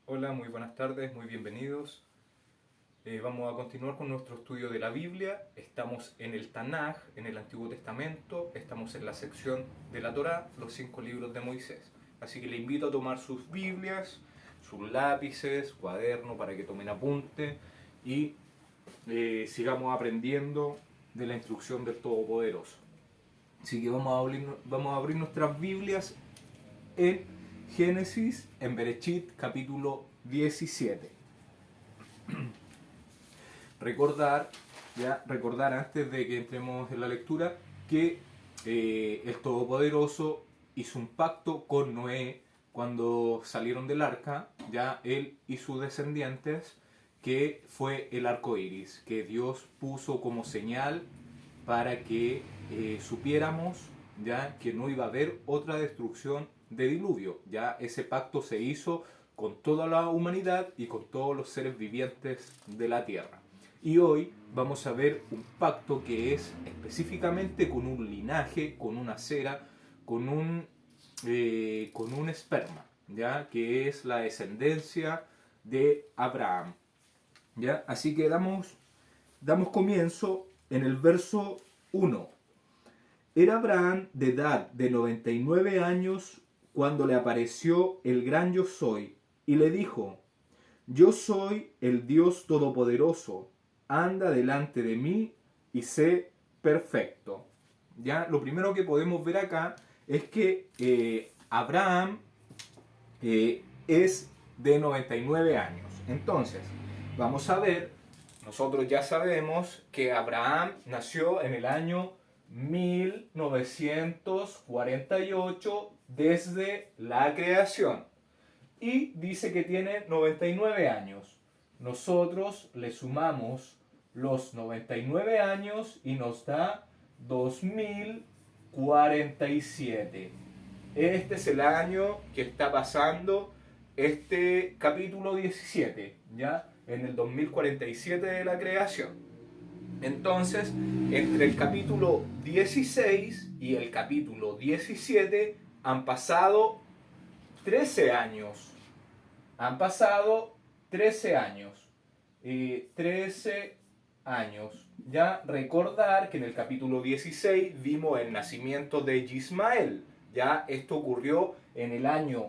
Hola, muy buenas tardes, muy bienvenidos. Vamos a continuar con nuestro estudio de la Biblia. Estamos en el Tanaj, en el Antiguo Testamento. Estamos en la sección de la Torá, los 5 libros de Moisés. Así que le invito a tomar sus Biblias, sus lápices, cuaderno para que tomen apunte y sigamos aprendiendo de la instrucción del Todopoderoso. Así que vamos a abrir nuestras Biblias en Génesis, en Berechit, capítulo 17. Recordar antes de que entremos en la lectura que el Todopoderoso hizo un pacto con Noé cuando salieron del arca, ya él y sus descendientes, que fue el arco iris, que Dios puso como señal para que supiéramos ya que no iba a haber otra destrucción de diluvio. Ya ese pacto se hizo con toda la humanidad y con todos los seres vivientes de la tierra. Y hoy vamos a ver un pacto que es específicamente con un linaje, con una cera, con un esperma, ¿ya? Que es la descendencia de Abraham. ¿Ya? Así que damos comienzo en el verso 1. Era Abraham de edad de 99 años cuando le apareció el gran yo soy y le dijo: yo soy el Dios Todopoderoso, anda delante de mí y sé perfecto. Ya, lo primero que podemos ver acá es que Abraham es de 99 años. Entonces, vamos a ver, nosotros ya sabemos que Abraham nació en el año 1948 desde la creación y dice que tiene 99 años. Nosotros le sumamos los 99 años y nos da 2047. Este es el año que está pasando este capítulo 17, ¿ya? En el 2047 de la creación. Entonces, entre el capítulo 16 y el capítulo 17 han pasado 13 años. Han pasado 13 años. 13 años. Ya recordar que en el capítulo 16 vimos el nacimiento de Ismael. Ya esto ocurrió en el año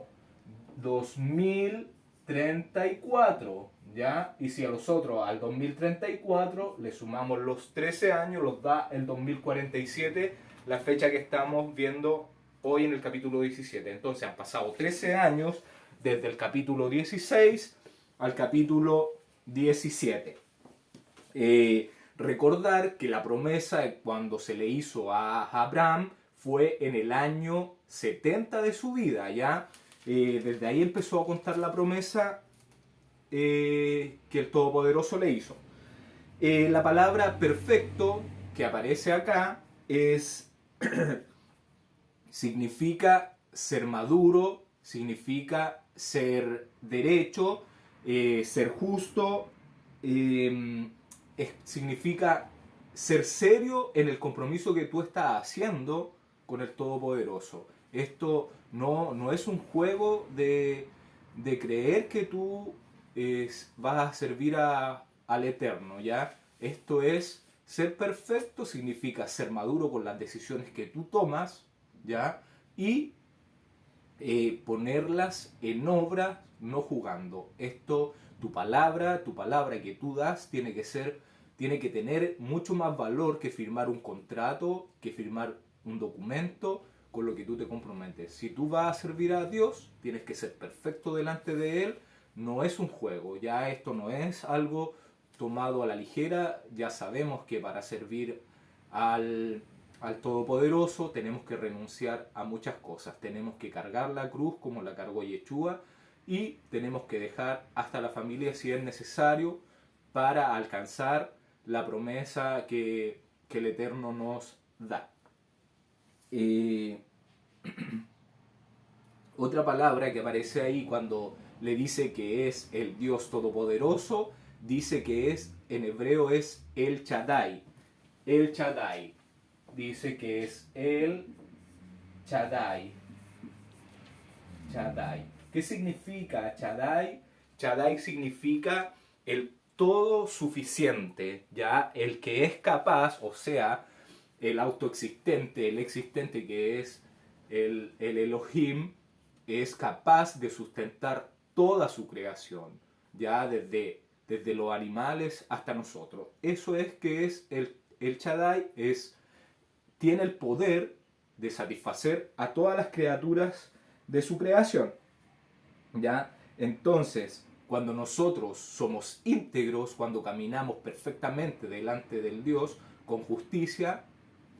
2034. ¿Ya? Y si a los otros al 2034 le sumamos los 13 años, nos da el 2047, la fecha que estamos viendo hoy en el capítulo 17. Entonces han pasado 13 años desde el capítulo 16 al capítulo 17. Recordar que la promesa cuando se le hizo a Abraham fue en el año 70 de su vida, ¿ya? Desde ahí empezó a contar la promesa que el Todopoderoso le hizo. La palabra perfecto que aparece acá es significa ser maduro, significa ser derecho, ser justo, significa ser serio en el compromiso que tú estás haciendo con el Todopoderoso. Esto no es un juego de creer que tú vas a servir al Eterno, ¿ya? Esto es ser perfecto, significa ser maduro con las decisiones que tú tomas, ¿ya? Y ponerlas en obra, no jugando. Esto, tu palabra que tú das tiene que tener mucho más valor que firmar un contrato, que firmar un documento con lo que tú te comprometes. Si tú vas a servir a Dios, tienes que ser perfecto delante de Él. No es un juego, ya esto no es algo tomado a la ligera. Ya sabemos que para servir al Todopoderoso tenemos que renunciar a muchas cosas. Tenemos que cargar la cruz como la cargó Yeshua y tenemos que dejar hasta la familia si es necesario para alcanzar la promesa que el Eterno nos da. Eh, Otra palabra que aparece ahí cuando le dice que es el Dios Todopoderoso, dice que es, en hebreo es El Shaddai. El Shaddai. Dice que es el Shaddai. Shaddai. ¿Qué significa Shaddai? Shaddai significa el todo suficiente, ¿ya? El que es capaz, o sea, el autoexistente, el existente que es el Elohim, es capaz de sustentar toda su creación, ya desde los animales hasta nosotros. Eso es que es el Shaddai, tiene el poder de satisfacer a todas las criaturas de su creación. ¿Ya? Entonces, cuando nosotros somos íntegros, cuando caminamos perfectamente delante del Dios con justicia,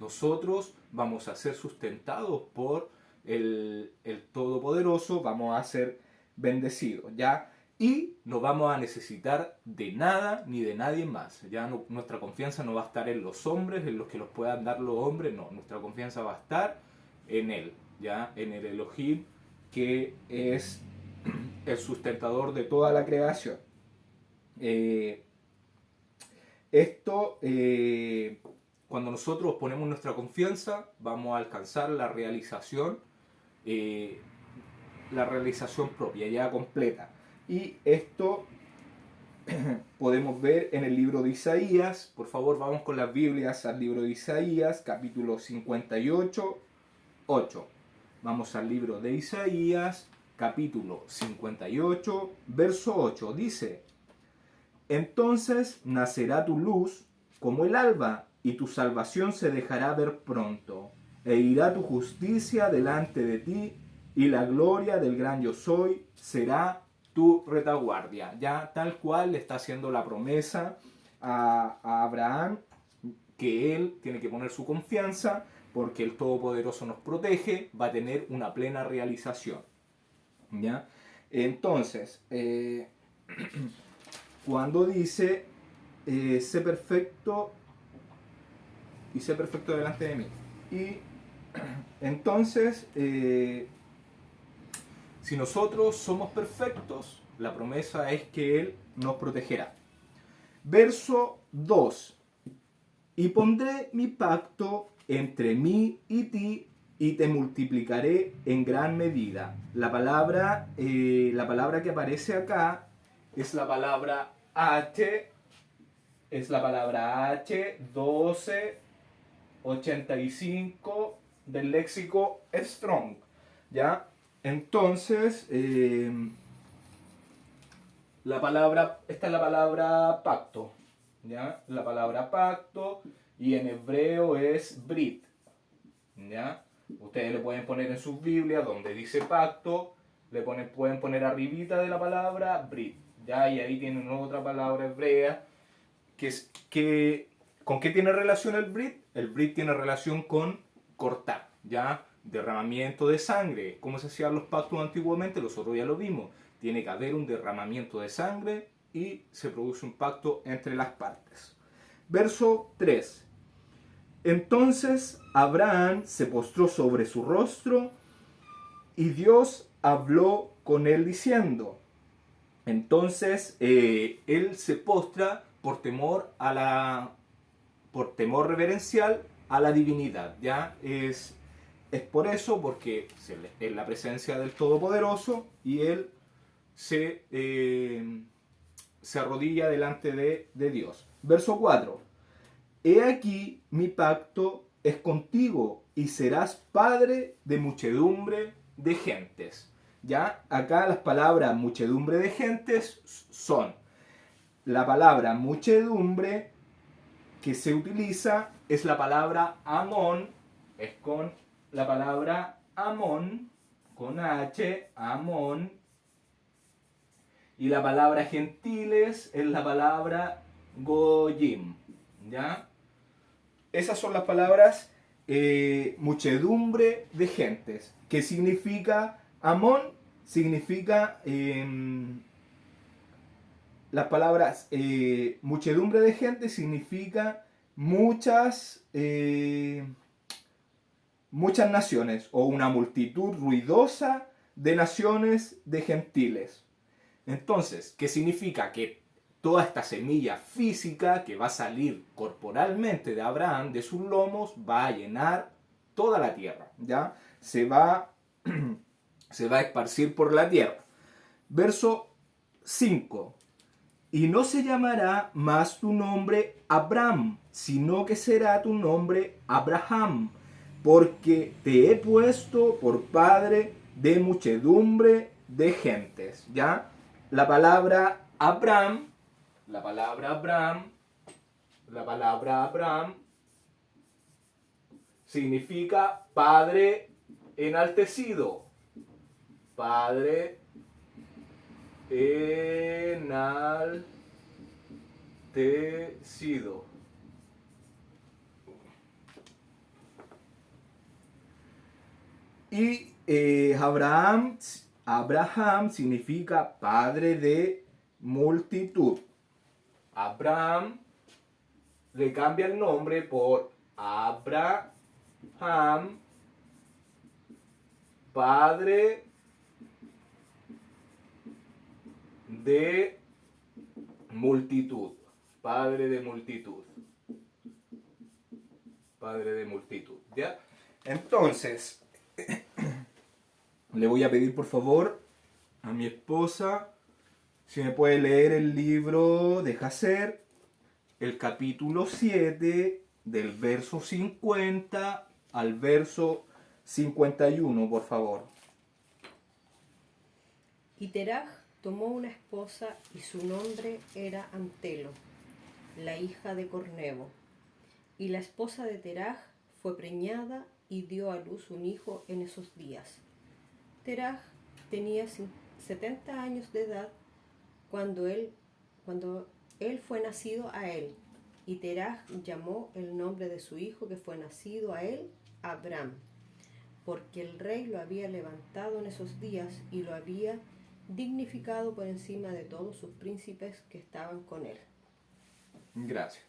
nosotros vamos a ser sustentados por el Todopoderoso, vamos a ser bendecidos, ¿ya? Y no vamos a necesitar de nada ni de nadie más. Ya no, nuestra confianza no va a estar en los hombres, en los que nos puedan dar los hombres, no. Nuestra confianza va a estar en Él, ¿ya? En el Elohim, que es el sustentador de toda la creación. Cuando nosotros ponemos nuestra confianza, vamos a alcanzar la realización propia, ya completa. Y esto podemos ver en el libro de Isaías. Por favor, vamos con las Biblias al libro de Isaías, capítulo 58, 8. Vamos al libro de Isaías, capítulo 58, verso 8. Dice: entonces nacerá tu luz como el alba, y tu salvación se dejará ver pronto, e irá tu justicia delante de ti, y la gloria del gran yo soy será tu retaguardia. Ya tal cual le está haciendo la promesa a Abraham, que él tiene que poner su confianza, porque el Todopoderoso nos protege, va a tener una plena realización. ¿Ya? Entonces, cuando dice, sé perfecto y sé perfecto delante de mí. Y entonces, si nosotros somos perfectos, la promesa es que Él nos protegerá. Verso 2. Y pondré mi pacto entre mí y ti, y te multiplicaré en gran medida. La palabra que aparece acá es la palabra H, es la palabra H 1285 del léxico Strong, ¿ya? Entonces, esta es la palabra pacto, ¿ya? La palabra pacto, y en hebreo es brit, ¿ya? Ustedes le pueden poner en sus Biblias donde dice pacto, pueden poner arribita de la palabra brit, ¿ya? Y ahí tienen otra palabra hebrea ¿con qué tiene relación el brit? El brit tiene relación con cortar, ¿ya? Derramamiento de sangre. ¿Cómo se hacían los pactos antiguamente? Nosotros ya lo vimos. Tiene que haber un derramamiento de sangre y se produce un pacto entre las partes. Verso 3. Entonces Abraham se postró sobre su rostro y Dios habló con él diciendo. Entonces él se postra por temor reverencial a la divinidad, ¿ya? Es por eso, porque es la presencia del Todopoderoso y él se arrodilla delante de Dios. Verso 4. He aquí mi pacto es contigo y serás padre de muchedumbre de gentes. ¿Ya? Acá las palabras muchedumbre de gentes son la palabra muchedumbre que se utiliza es la palabra Amón, es con la palabra Amón, con H, Amón, y la palabra gentiles es la palabra Goyim, ¿ya? Esas son las palabras muchedumbre de gentes, que significa Amón, significa las palabras muchedumbre de gente significa muchas naciones, o una multitud ruidosa de naciones de gentiles. Entonces, ¿qué significa? Que toda esta semilla física que va a salir corporalmente de Abraham, de sus lomos, va a llenar toda la tierra, ¿ya? Se va a esparcir por la tierra. Verso 5. Y no se llamará más tu nombre Abram, sino que será tu nombre Abraham, porque te he puesto por padre de muchedumbre de gentes. ¿Ya? La palabra Abram, la palabra Abram, la palabra Abram significa padre enaltecido. Padre enaltecido. Y Abraham significa padre de multitud. Abraham le cambia el nombre por Abraham, padre de multitud. Padre de multitud. Padre de multitud. ¿Ya? Entonces, le voy a pedir por favor a mi esposa si me puede leer el libro de Jacer, el capítulo 7, del verso 50 al verso 51, por favor. Y Teraj tomó una esposa y su nombre era Antelo, la hija de Cornebo. Y la esposa de Teraj fue preñada y dio a luz un hijo en esos días. Teraj tenía 70 años de edad cuando él fue nacido a él. Y Teraj llamó el nombre de su hijo que fue nacido a él, Abram, porque el rey lo había levantado en esos días y lo había dignificado por encima de todos sus príncipes que estaban con él. Gracias.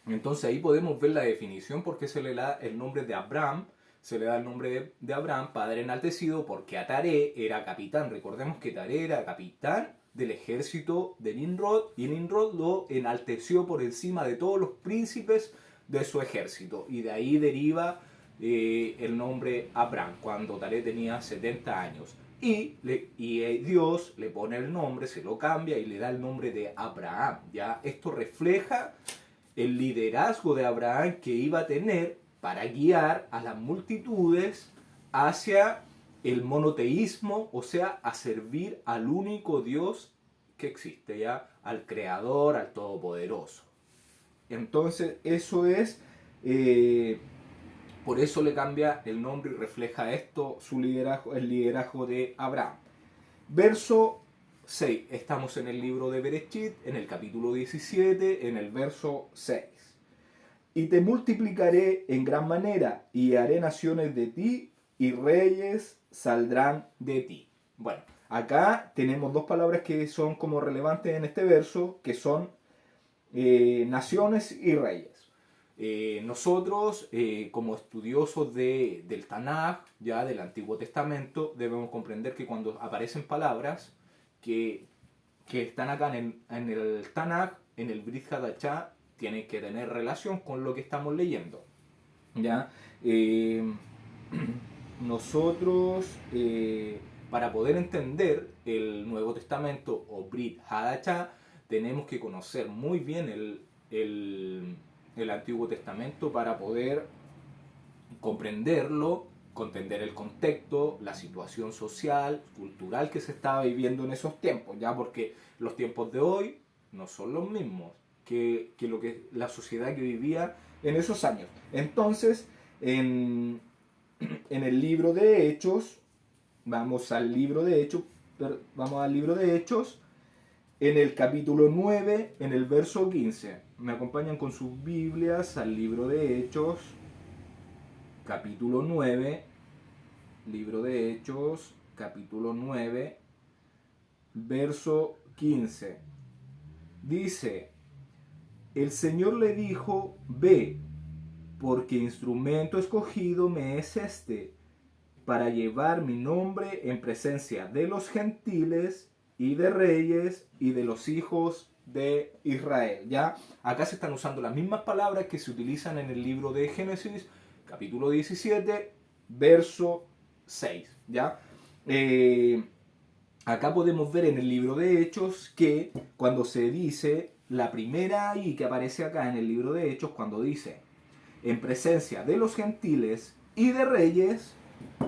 Entonces ahí podemos ver la definición porque se le da el nombre de Abraham, se le da el nombre de Abraham, padre enaltecido, porque a Taré era capitán. Recordemos que Taré era capitán del ejército de Nimrod y Nimrod lo enalteció por encima de todos los príncipes de su ejército. Y de ahí deriva el nombre Abraham, cuando Taré tenía 70 años. Y Dios le pone el nombre, se lo cambia y le da el nombre de Abraham. ¿Ya? Esto refleja el liderazgo de Abraham que iba a tener para guiar a las multitudes hacia el monoteísmo, o sea, a servir al único Dios que existe, ¿ya? Al Creador, al Todopoderoso. Entonces, eso es, por eso le cambia el nombre y refleja esto, su liderazgo, el liderazgo de Abraham. Verso 6. Estamos en el libro de Bereshit, en el capítulo 17, en el verso 6. Y te multiplicaré en gran manera, y haré naciones de ti, y reyes saldrán de ti. Bueno, acá tenemos dos palabras que son como relevantes en este verso, que son naciones y reyes. Nosotros, como estudiosos del Tanaj, ya del Antiguo Testamento, debemos comprender que cuando aparecen palabras que están acá en el Tanaj, en el Brit Hadashah, tienen que tener relación con lo que estamos leyendo. ¿Ya? Nosotros, para poder entender el Nuevo Testamento o Brit Hadashah, tenemos que conocer muy bien el Antiguo Testamento para poder comprenderlo, comprender el contexto, la situación social, cultural que se estaba viviendo en esos tiempos, ya porque los tiempos de hoy no son los mismos que la sociedad que vivía en esos años. Entonces, en el libro de Hechos, vamos al libro de Hechos, en el capítulo 9, en el verso 15. Me acompañan con sus Biblias al libro de Hechos, capítulo 9, libro de Hechos, capítulo 9, verso 15. Dice: el Señor le dijo, ve, porque instrumento escogido me es este, para llevar mi nombre en presencia de los gentiles y de reyes y de los hijos de Israel. ¿Ya? Acá se están usando las mismas palabras que se utilizan en el libro de Génesis, capítulo 17, verso 6. ¿Ya? acá podemos ver en el libro de Hechos que cuando se dice, la primera I que aparece acá en el libro de Hechos, cuando dice, en presencia de los gentiles y de reyes,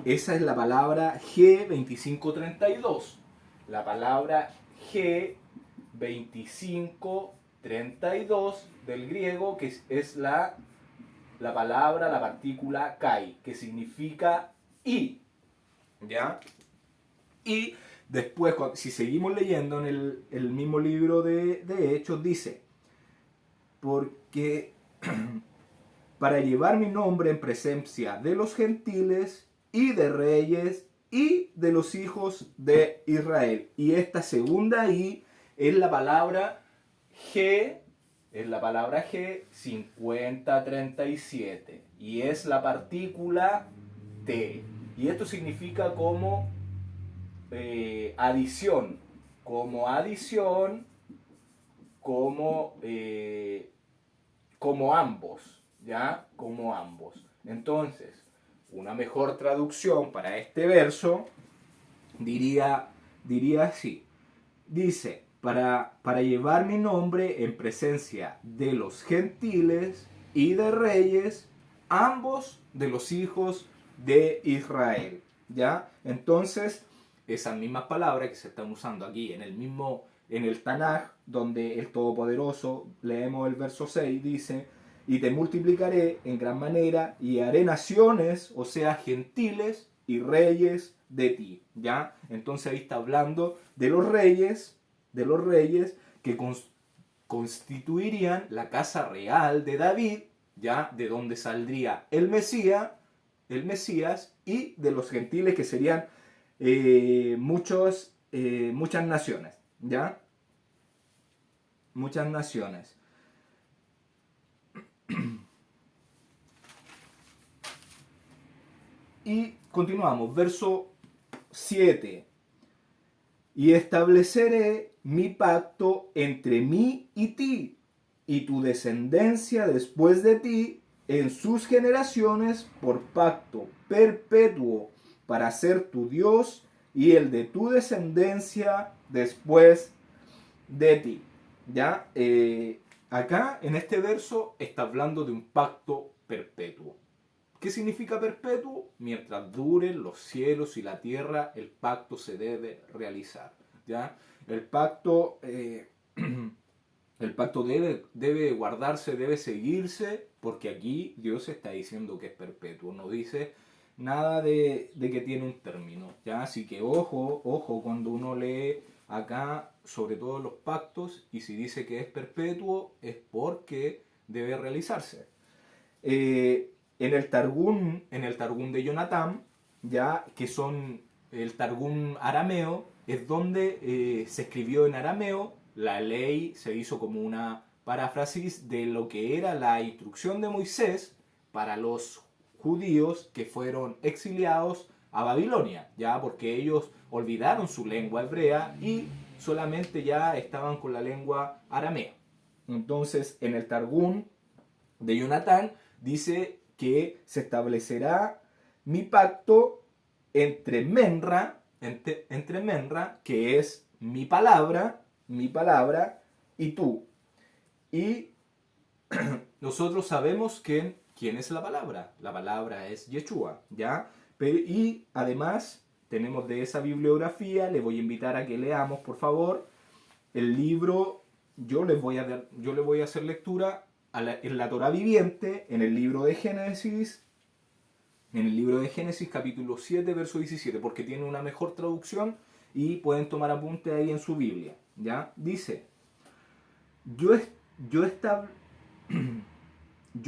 esa es la palabra G2532. La palabra G2532 del griego, que es la palabra, la partícula kai, que significa y. ¿Ya? Y después, si seguimos leyendo en el mismo libro de Hechos, dice, porque para llevar mi nombre en presencia de los gentiles y de reyes y de los hijos de Israel. Y esta segunda I es la palabra G, G5037 y es la partícula T. Y esto significa como adición, como ambos, ¿ya? Como ambos. Entonces, una mejor traducción para este verso diría así. Dice, para llevar mi nombre en presencia de los gentiles y de reyes, ambos de los hijos de Israel. ¿Ya? Entonces, esas mismas palabras que se están usando aquí en el Tanaj, donde el Todopoderoso, leemos el verso 6, dice, y te multiplicaré en gran manera y haré naciones, o sea, gentiles y reyes de ti, ¿ya? Entonces ahí está hablando de los reyes que constituirían la casa real de David, ¿ya? De donde saldría el Mesías, y de los gentiles que serían muchas naciones, ¿ya? Muchas naciones. Y continuamos, verso 7. Y estableceré mi pacto entre mí y ti, y tu descendencia después de ti, en sus generaciones, por pacto perpetuo, para ser tu Dios y el de tu descendencia después de ti. ¿Ya? Acá, en este verso, está hablando de un pacto perpetuo. ¿Qué significa perpetuo? Mientras duren los cielos y la tierra, el pacto se debe realizar. ¿Ya? El pacto debe guardarse, debe seguirse, porque aquí Dios está diciendo que es perpetuo. No dice nada de que tiene un término. ¿Ya? Así que ojo cuando uno lee acá sobre todo los pactos, y si dice que es perpetuo es porque debe realizarse. En el Targum de Jonatán, ya que son el Targum arameo, es donde se escribió en arameo, la ley se hizo como una paráfrasis de lo que era la instrucción de Moisés para los judíos que fueron exiliados a Babilonia, ya porque ellos olvidaron su lengua hebrea y solamente ya estaban con la lengua aramea. Entonces, en el Targum de Jonatán dice que se establecerá mi pacto entre Menra, que es mi palabra, y tú. Y nosotros sabemos quién es la palabra. La palabra es Yeshua, ¿ya? Y además tenemos de esa bibliografía, le voy a invitar a que leamos, por favor, el libro. Yo les voy a hacer lectura en la Torá viviente, en el libro de Génesis, capítulo 7, verso 17, porque tiene una mejor traducción y pueden tomar apunte ahí en su Biblia, ¿ya? Dice, yo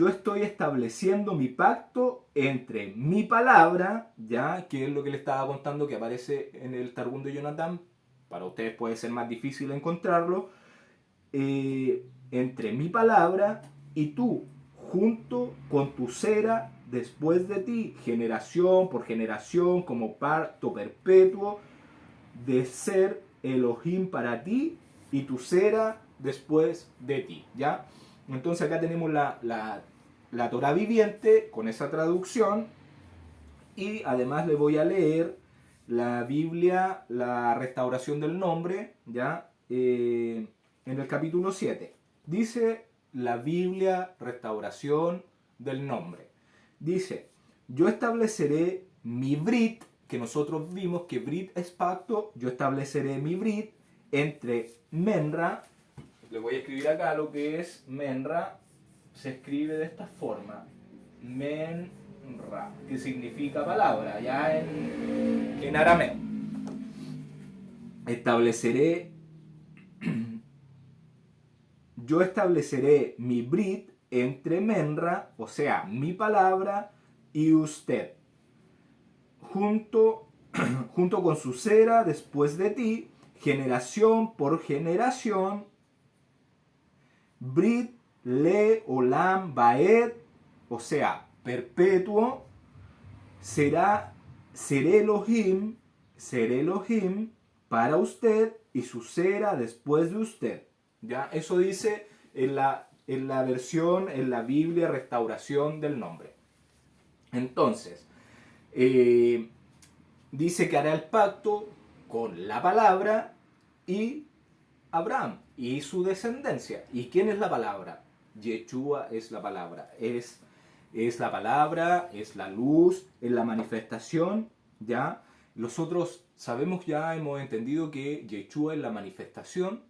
estoy estableciendo mi pacto entre mi palabra, ya, que es lo que le estaba contando que aparece en el Targum de Jonatán, para ustedes puede ser más difícil encontrarlo, entre mi palabra y tú, junto con tu cera después de ti, generación por generación, como pacto perpetuo, de ser Elohim para ti y tu cera después de ti, ¿ya? Entonces acá tenemos la Torá viviente con esa traducción, y además le voy a leer la Biblia, la restauración del nombre, ¿ya? En el capítulo 7. Dice la Biblia, restauración del nombre. Dice, yo estableceré mi brit, que nosotros vimos que brit es pacto, yo estableceré mi brit entre Menra, le voy a escribir acá lo que es Menra, se escribe de esta forma, Menra, que significa palabra, ya en arameo. Yo estableceré mi brit entre Menra, o sea, mi palabra, y usted, junto con su cera después de ti, generación por generación, Brit le olam baed, o sea, perpetuo, seré Elohim para usted y su cera después de usted. ¿Ya? Eso dice en la versión, en la Biblia, restauración del nombre. Entonces, dice que hará el pacto con la palabra y Abraham y su descendencia. ¿Y quién es la palabra? Yeshua es la palabra. Es la palabra, es la luz, es la manifestación, ¿ya? Nosotros sabemos, ya hemos entendido que Yeshua es la manifestación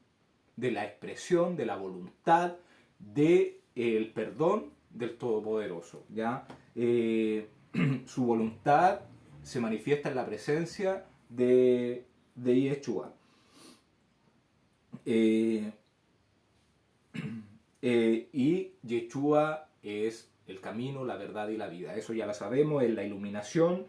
de la expresión, de la voluntad, del perdón del Todopoderoso, ¿ya? Su voluntad se manifiesta en la presencia de Yeshua. Y Yeshua es el camino, la verdad y la vida. Eso ya lo sabemos, es la iluminación.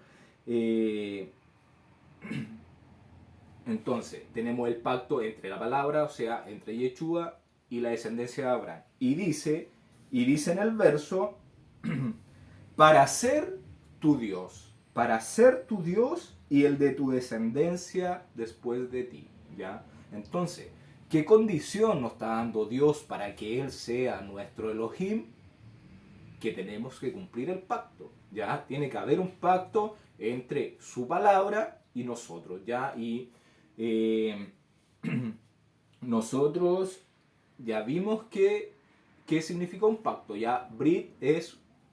Entonces, tenemos el pacto entre la palabra, o sea, entre Yeshua y la descendencia de Abraham. Y dice en el verso, para ser tu Dios y el de tu descendencia después de ti, ¿ya? Entonces, ¿qué condición nos está dando Dios para que Él sea nuestro Elohim? Que tenemos que cumplir el pacto, ¿ya? Tiene que haber un pacto entre su palabra y nosotros, ¿ya? Y nosotros ya vimos qué significa un pacto, ¿ya? Brit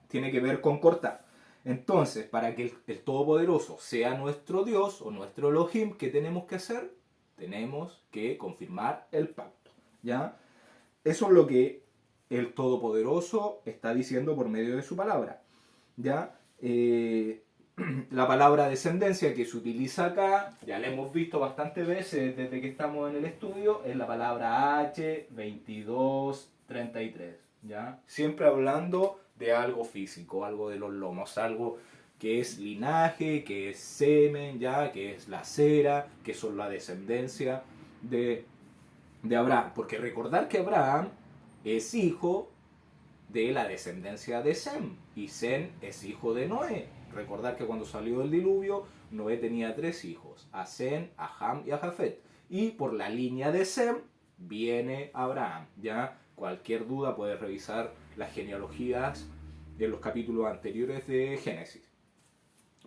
tiene que ver con cortar. Entonces, para que el Todopoderoso sea nuestro Dios o nuestro Elohim, ¿qué tenemos que hacer? Tenemos que confirmar el pacto, ¿ya? Eso es lo que el Todopoderoso está diciendo por medio de su palabra, ¿ya? La palabra descendencia que se utiliza acá, ya la hemos visto bastantes veces desde que estamos en el estudio, es la palabra H2233, ¿ya? Siempre hablando de algo físico, algo de los lomos, algo que es linaje, que es semen, ¿ya? Que es la cera, que son la descendencia de Abraham. Porque recordar que Abraham es hijo de la descendencia de Sem, y Sem es hijo de Noé. Recordar que cuando salió del diluvio, Noé tenía 3 hijos, a Sem, a Ham y a Jafet. Y por la línea de Sem viene Abraham, ¿ya? Cualquier duda puede revisar las genealogías de los capítulos anteriores de Génesis.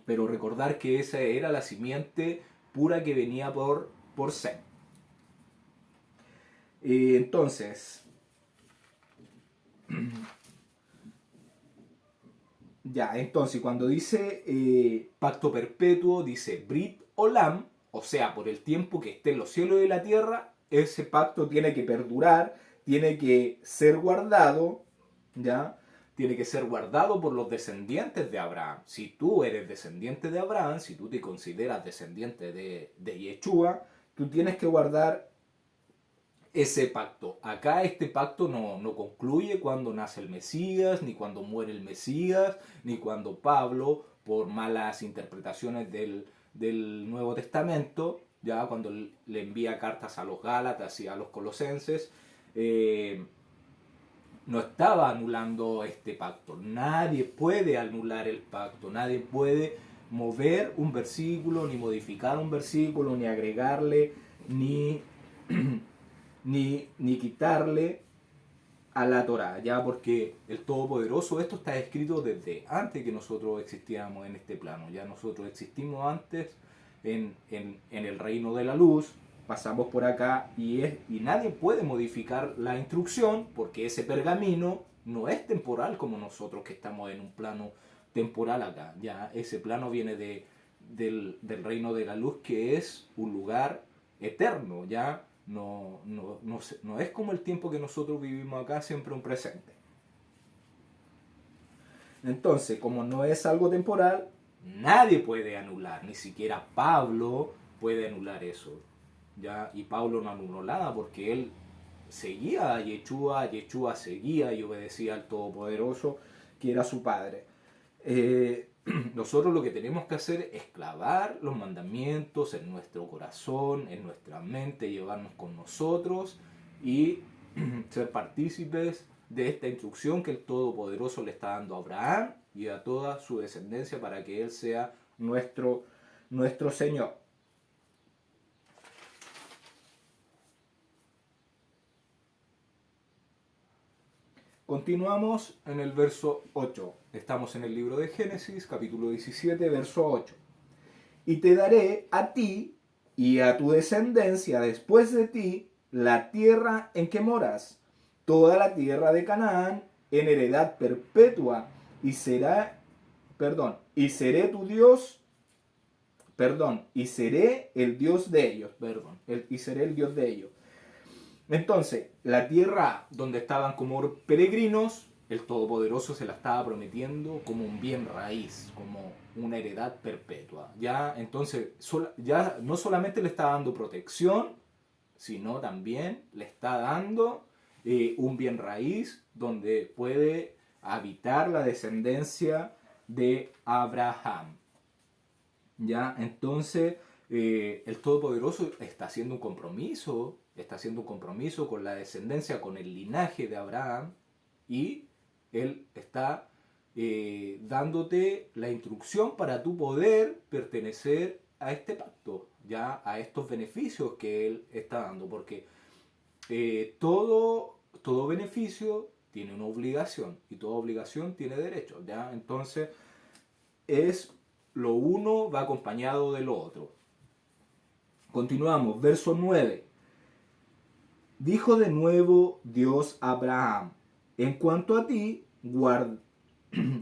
Pero recordar que esa era la simiente pura que venía por Sem. Entonces, cuando dice pacto perpetuo, dice Brit Olam, o sea, por el tiempo que esté en los cielos y la tierra, ese pacto tiene que perdurar, tiene que ser guardado, ¿ya? Tiene que ser guardado por los descendientes de Abraham. Si tú eres descendiente de Abraham, si tú te consideras descendiente de Yeshua, tú tienes que guardar ese pacto. Acá este pacto no concluye cuando nace el Mesías, ni cuando muere el Mesías, ni cuando Pablo, por malas interpretaciones del Nuevo Testamento, ya cuando le envía cartas a los Gálatas y a los Colosenses, no estaba anulando este pacto. Nadie puede anular el pacto, nadie puede mover un versículo, ni modificar un versículo, ni agregarle, ni quitarle a la Torá, ya, porque el Todopoderoso, esto está escrito desde antes que nosotros existiéramos en este plano, ya nosotros existimos antes en el reino de la luz, pasamos por acá y nadie puede modificar la instrucción porque ese pergamino no es temporal como nosotros que estamos en un plano temporal acá. Ya ese plano viene del reino de la luz, que es un lugar eterno, ya no es como el tiempo que nosotros vivimos acá, siempre un presente. Entonces, como no es algo temporal, nadie puede anular, ni siquiera Pablo puede anular eso. ¿Ya? Y Pablo no anuló nada porque él seguía a Yeshua seguía y obedecía al Todopoderoso, que era su Padre. Nosotros lo que tenemos que hacer es clavar los mandamientos en nuestro corazón, en nuestra mente, llevarnos con nosotros y ser partícipes de esta instrucción que el Todopoderoso le está dando a Abraham y a toda su descendencia para que Él sea nuestro Señor. Continuamos en el verso 8. Estamos en el libro de Génesis, capítulo 17, verso 8. Y te daré a ti y a tu descendencia después de ti la tierra en que moras, toda la tierra de Canaán en heredad perpetua, y seré tu Dios, y seré el Dios de ellos, y seré el Dios de ellos. Entonces, la tierra donde estaban como peregrinos, el Todopoderoso se la estaba prometiendo como un bien raíz, como una heredad perpetua. Ya, entonces, ya no solamente le está dando protección, sino también le está dando un bien raíz donde puede habitar la descendencia de Abraham. Ya, entonces, el Todopoderoso está haciendo un compromiso con la descendencia, con el linaje de Abraham, y Él está dándote la instrucción para tú poder pertenecer a este pacto, ya a estos beneficios que Él está dando, porque todo beneficio tiene una obligación y toda obligación tiene derecho, ya. Entonces lo uno va acompañado de lo otro. Continuamos, verso 9. Dijo de nuevo Dios a Abraham: en cuanto a ti,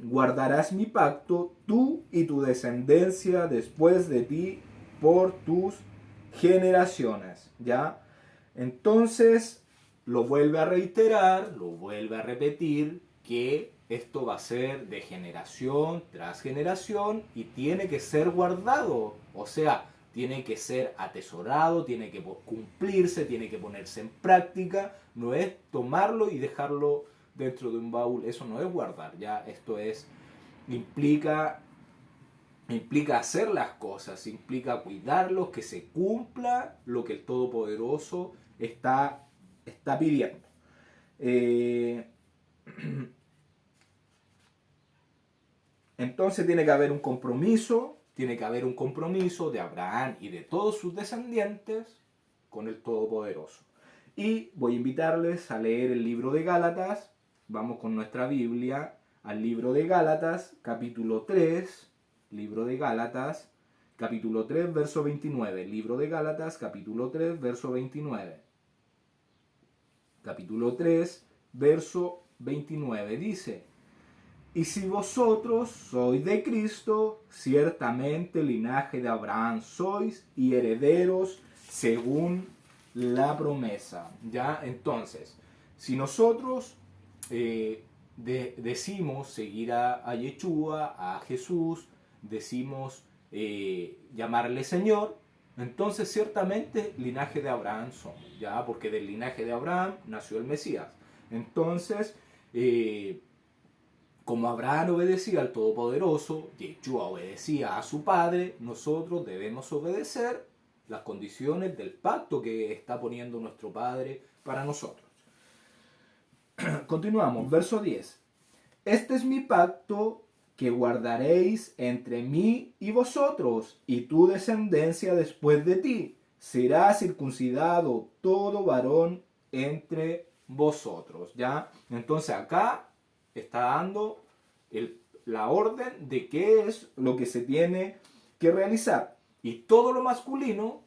guardarás mi pacto, tú y tu descendencia después de ti, por tus generaciones. ¿Ya? Entonces, lo vuelve a reiterar, lo vuelve a repetir, que esto va a ser de generación tras generación y tiene que ser guardado. O sea, tiene que ser atesorado, tiene que cumplirse, tiene que ponerse en práctica. No es tomarlo y dejarlo dentro de un baúl, eso no es guardar, ya esto implica hacer las cosas, implica cuidarlos, que se cumpla lo que el Todopoderoso está pidiendo. Entonces tiene que haber un compromiso de Abraham y de todos sus descendientes con el Todopoderoso. Y voy a invitarles a leer el libro de Gálatas. Vamos con nuestra Biblia al libro de Gálatas, capítulo 3, libro de Gálatas, capítulo 3, verso 29. Libro de Gálatas, capítulo 3, verso 29. Capítulo 3, verso 29 dice: y si vosotros sois de Cristo, ciertamente linaje de Abraham sois y herederos según la promesa. ¿Ya? Entonces, si nosotros decimos seguir a Yeshua, a Jesús, decimos llamarle Señor, entonces ciertamente linaje de Abraham somos, ¿ya? Porque del linaje de Abraham nació el Mesías. Entonces, como Abraham obedecía al Todopoderoso, Yeshua obedecía a su Padre, nosotros debemos obedecer las condiciones del pacto que está poniendo nuestro Padre para nosotros. Continuamos, verso 10. Este es mi pacto que guardaréis entre mí y vosotros, y tu descendencia después de ti. Será circuncidado todo varón entre vosotros. ¿Ya? Entonces acá está dando la orden de qué es lo que se tiene que realizar. Y todo lo masculino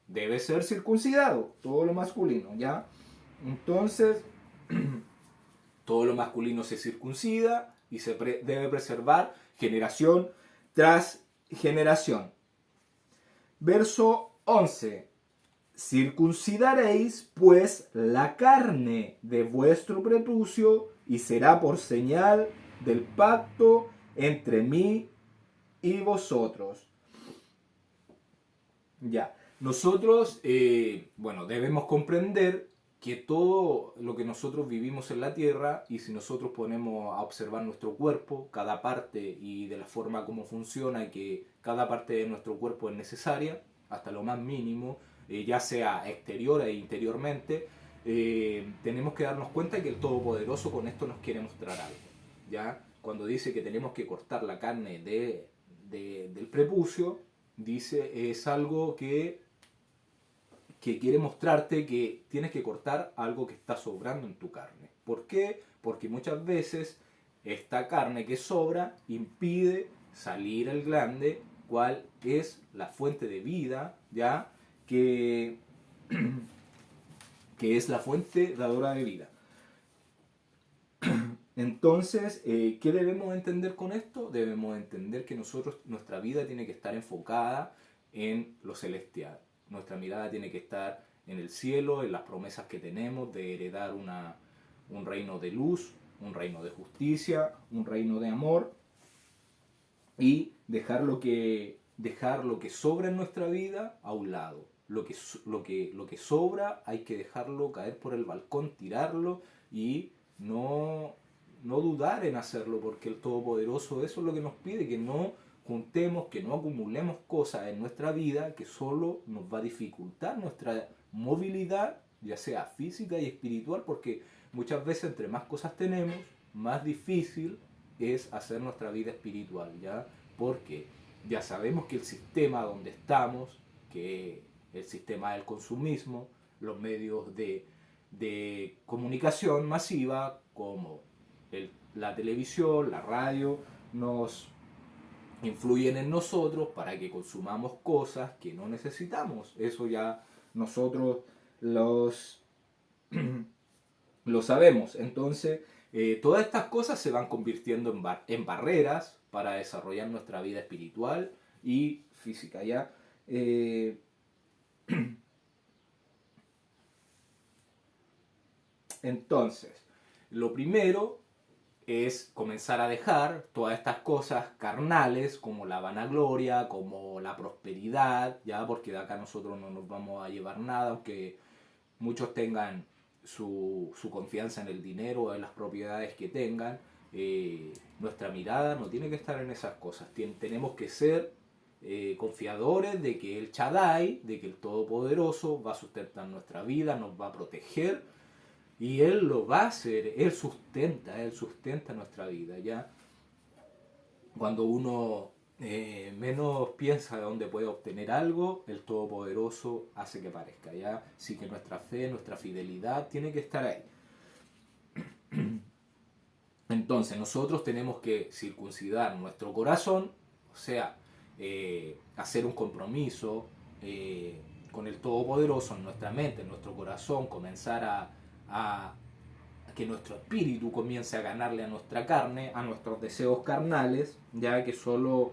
debe ser circuncidado, todo lo masculino, ¿ya? Entonces, todo lo masculino se circuncida y se debe preservar generación tras generación. Verso 11. Circuncidaréis pues la carne de vuestro prepucio y será por señal del pacto entre mí y vosotros. Ya, nosotros, debemos comprender que todo lo que nosotros vivimos en la tierra, y si nosotros ponemos a observar nuestro cuerpo, cada parte y de la forma como funciona, que cada parte de nuestro cuerpo es necesaria, hasta lo más mínimo, ya sea exterior e interiormente, tenemos que darnos cuenta que el Todopoderoso con esto nos quiere mostrar algo. ¿Ya? Cuando dice que tenemos que cortar la carne del prepucio, dice es algo que quiere mostrarte que tienes que cortar algo que está sobrando en tu carne. ¿Por qué? Porque muchas veces esta carne que sobra impide salir el glande, cual es la fuente de vida, ¿ya? Que es la fuente dadora de vida. Entonces, ¿qué debemos entender con esto? Debemos entender que nuestra vida tiene que estar enfocada en lo celestial. Nuestra mirada tiene que estar en el cielo, en las promesas que tenemos de heredar un reino de luz, un reino de justicia, un reino de amor, y dejar lo que sobra en nuestra vida a un lado. Lo que sobra hay que dejarlo caer por el balcón, tirarlo y no dudar en hacerlo, porque el Todopoderoso eso es lo que nos pide, que no juntemos, que no acumulemos cosas en nuestra vida que solo nos va a dificultar nuestra movilidad, ya sea física y espiritual, porque muchas veces entre más cosas tenemos, más difícil es hacer nuestra vida espiritual, ¿ya? Porque ya sabemos que el sistema donde estamos, que el sistema del consumismo, los medios de comunicación masiva como la televisión, la radio, nos influyen en nosotros para que consumamos cosas que no necesitamos. Eso ya nosotros lo sabemos. Entonces, todas estas cosas se van convirtiendo en barreras para desarrollar nuestra vida espiritual y física, ¿ya? Entonces, lo primero es comenzar a dejar todas estas cosas carnales como la vanagloria, como la prosperidad, ya, porque de acá nosotros no nos vamos a llevar nada, aunque muchos tengan su confianza en el dinero o en las propiedades que tengan. Nuestra mirada no tiene que estar en esas cosas. Tenemos que ser confiadores de que el Shaddai, de que el Todopoderoso va a sustentar nuestra vida, nos va a proteger, y Él lo va a hacer. Él sustenta nuestra vida, ¿ya? Cuando uno menos piensa de dónde puede obtener algo, el Todopoderoso hace que parezca, ¿ya? Así que nuestra fe, nuestra fidelidad tiene que estar ahí. Entonces nosotros tenemos que circuncidar nuestro corazón, o sea, hacer un compromiso con el Todopoderoso en nuestra mente, en nuestro corazón, comenzar a que nuestro espíritu comience a ganarle a nuestra carne, a nuestros deseos carnales, ya que solo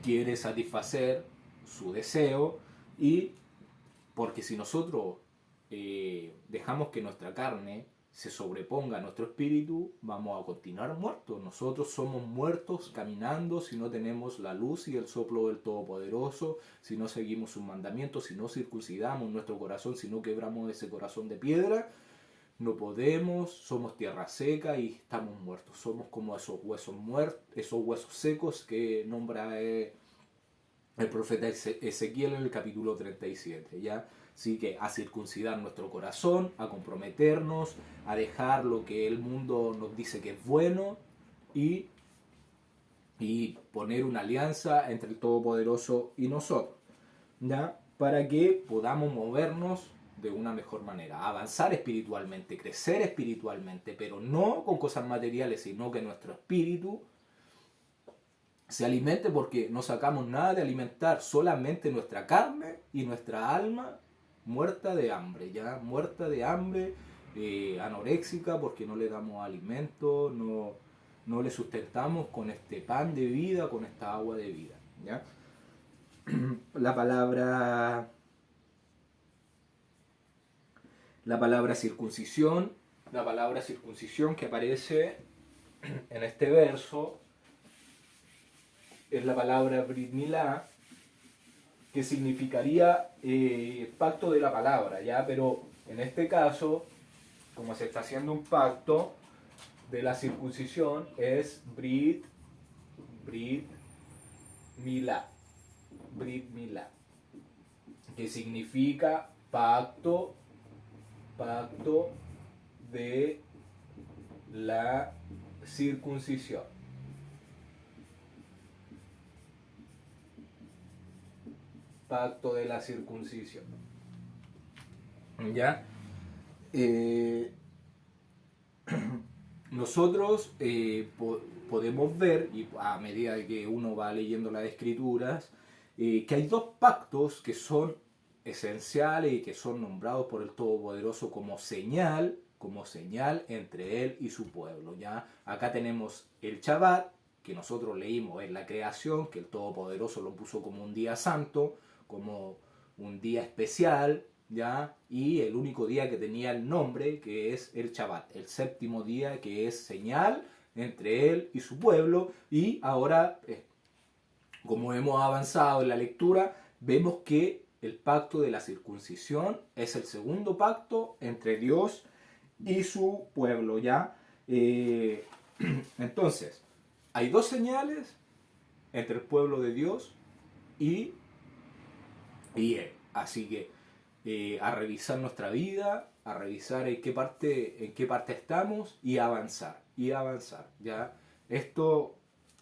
quiere satisfacer su deseo, y porque si nosotros dejamos que nuestra carne se sobreponga a nuestro espíritu, vamos a continuar muertos. Nosotros somos muertos caminando si no tenemos la luz y el soplo del Todopoderoso, si no seguimos sus mandamientos, si no circuncidamos nuestro corazón, si no quebramos ese corazón de piedra. No podemos, somos tierra seca y estamos muertos. Somos como esos huesos muertos, esos huesos secos que nombra el profeta Ezequiel en el capítulo 37, ¿ya? Así que a circuncidar nuestro corazón, a comprometernos, a dejar lo que el mundo nos dice que es bueno, y poner una alianza entre el Todopoderoso y nosotros, ¿ya? Para que podamos movernos de una mejor manera, avanzar espiritualmente, crecer espiritualmente, pero no con cosas materiales, sino que nuestro espíritu se alimente porque no sacamos nada de alimentar solamente nuestra carne y nuestra alma muerta de hambre, ya muerta de hambre, anoréxica porque no le damos alimento, no le sustentamos con este pan de vida, con esta agua de vida. ¿Ya? La palabra circuncisión, que aparece en este verso es la palabra Brit Milá, que significaría pacto de la palabra, ¿ya? Pero en este caso, como se está haciendo un pacto de la circuncisión, es Brit Milá, que significa pacto de la circuncisión. Pacto de la circuncisión. ¿Ya? Nosotros podemos ver, y a medida que uno va leyendo las escrituras, que hay dos pactos que son esenciales y que son nombrados por el Todopoderoso como señal entre Él y su pueblo. ¿Ya? Acá tenemos el Shabbat, que nosotros leímos en la creación, que el Todopoderoso lo puso como un día santo, como un día especial, ¿ya? Y el único día que tenía el nombre, que es el Shabbat, el séptimo día, que es señal entre Él y su pueblo. Y ahora, como hemos avanzado en la lectura, vemos que el pacto de la circuncisión es el segundo pacto entre Dios y su pueblo, ¿ya? Entonces, hay dos señales entre el pueblo de Dios y Él. Así que a revisar nuestra vida, a revisar en qué parte estamos y avanzar, ¿ya? Esto,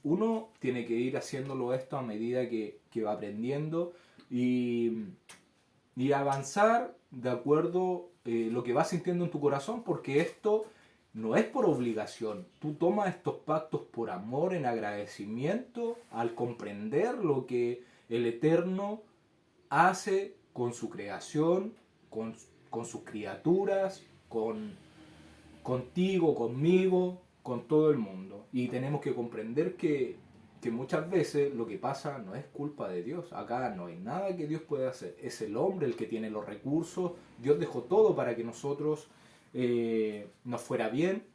uno tiene que ir haciéndolo esto a medida que va aprendiendo y avanzar de acuerdo lo que vas sintiendo en tu corazón, porque esto no es por obligación. Tú tomas estos pactos por amor, en agradecimiento, al comprender lo que el Eterno hace con su creación, con sus criaturas, contigo, conmigo, con todo el mundo. Y tenemos que comprender que muchas veces lo que pasa no es culpa de Dios. Acá no hay nada que Dios pueda hacer. Es el hombre el que tiene los recursos. Dios dejó todo para que nosotros nos fuera bien,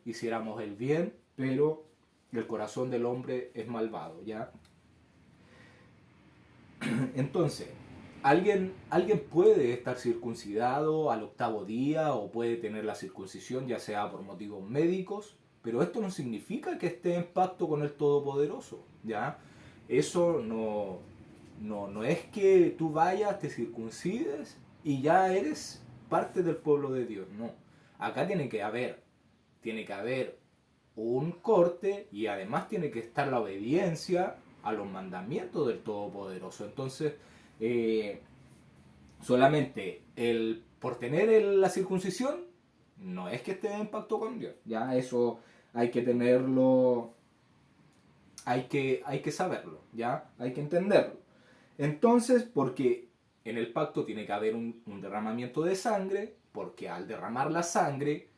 hiciéramos el bien, pero el corazón del hombre es malvado, ¿ya? Entonces, alguien puede estar circuncidado al 8º día o puede tener la circuncisión ya sea por motivos médicos, pero esto no significa que esté en pacto con el Todopoderoso, ¿ya? Eso no es que tú vayas, te circuncides y ya eres parte del pueblo de Dios, no. Acá tiene que haber un corte y además tiene que estar la obediencia a los mandamientos del Todopoderoso. Entonces, solamente por tener la circuncisión no es que esté en pacto con Dios. Ya eso hay que tenerlo, hay que saberlo, ya hay que entenderlo. Entonces, porque en el pacto tiene que haber un derramamiento de sangre, porque al derramar la sangre,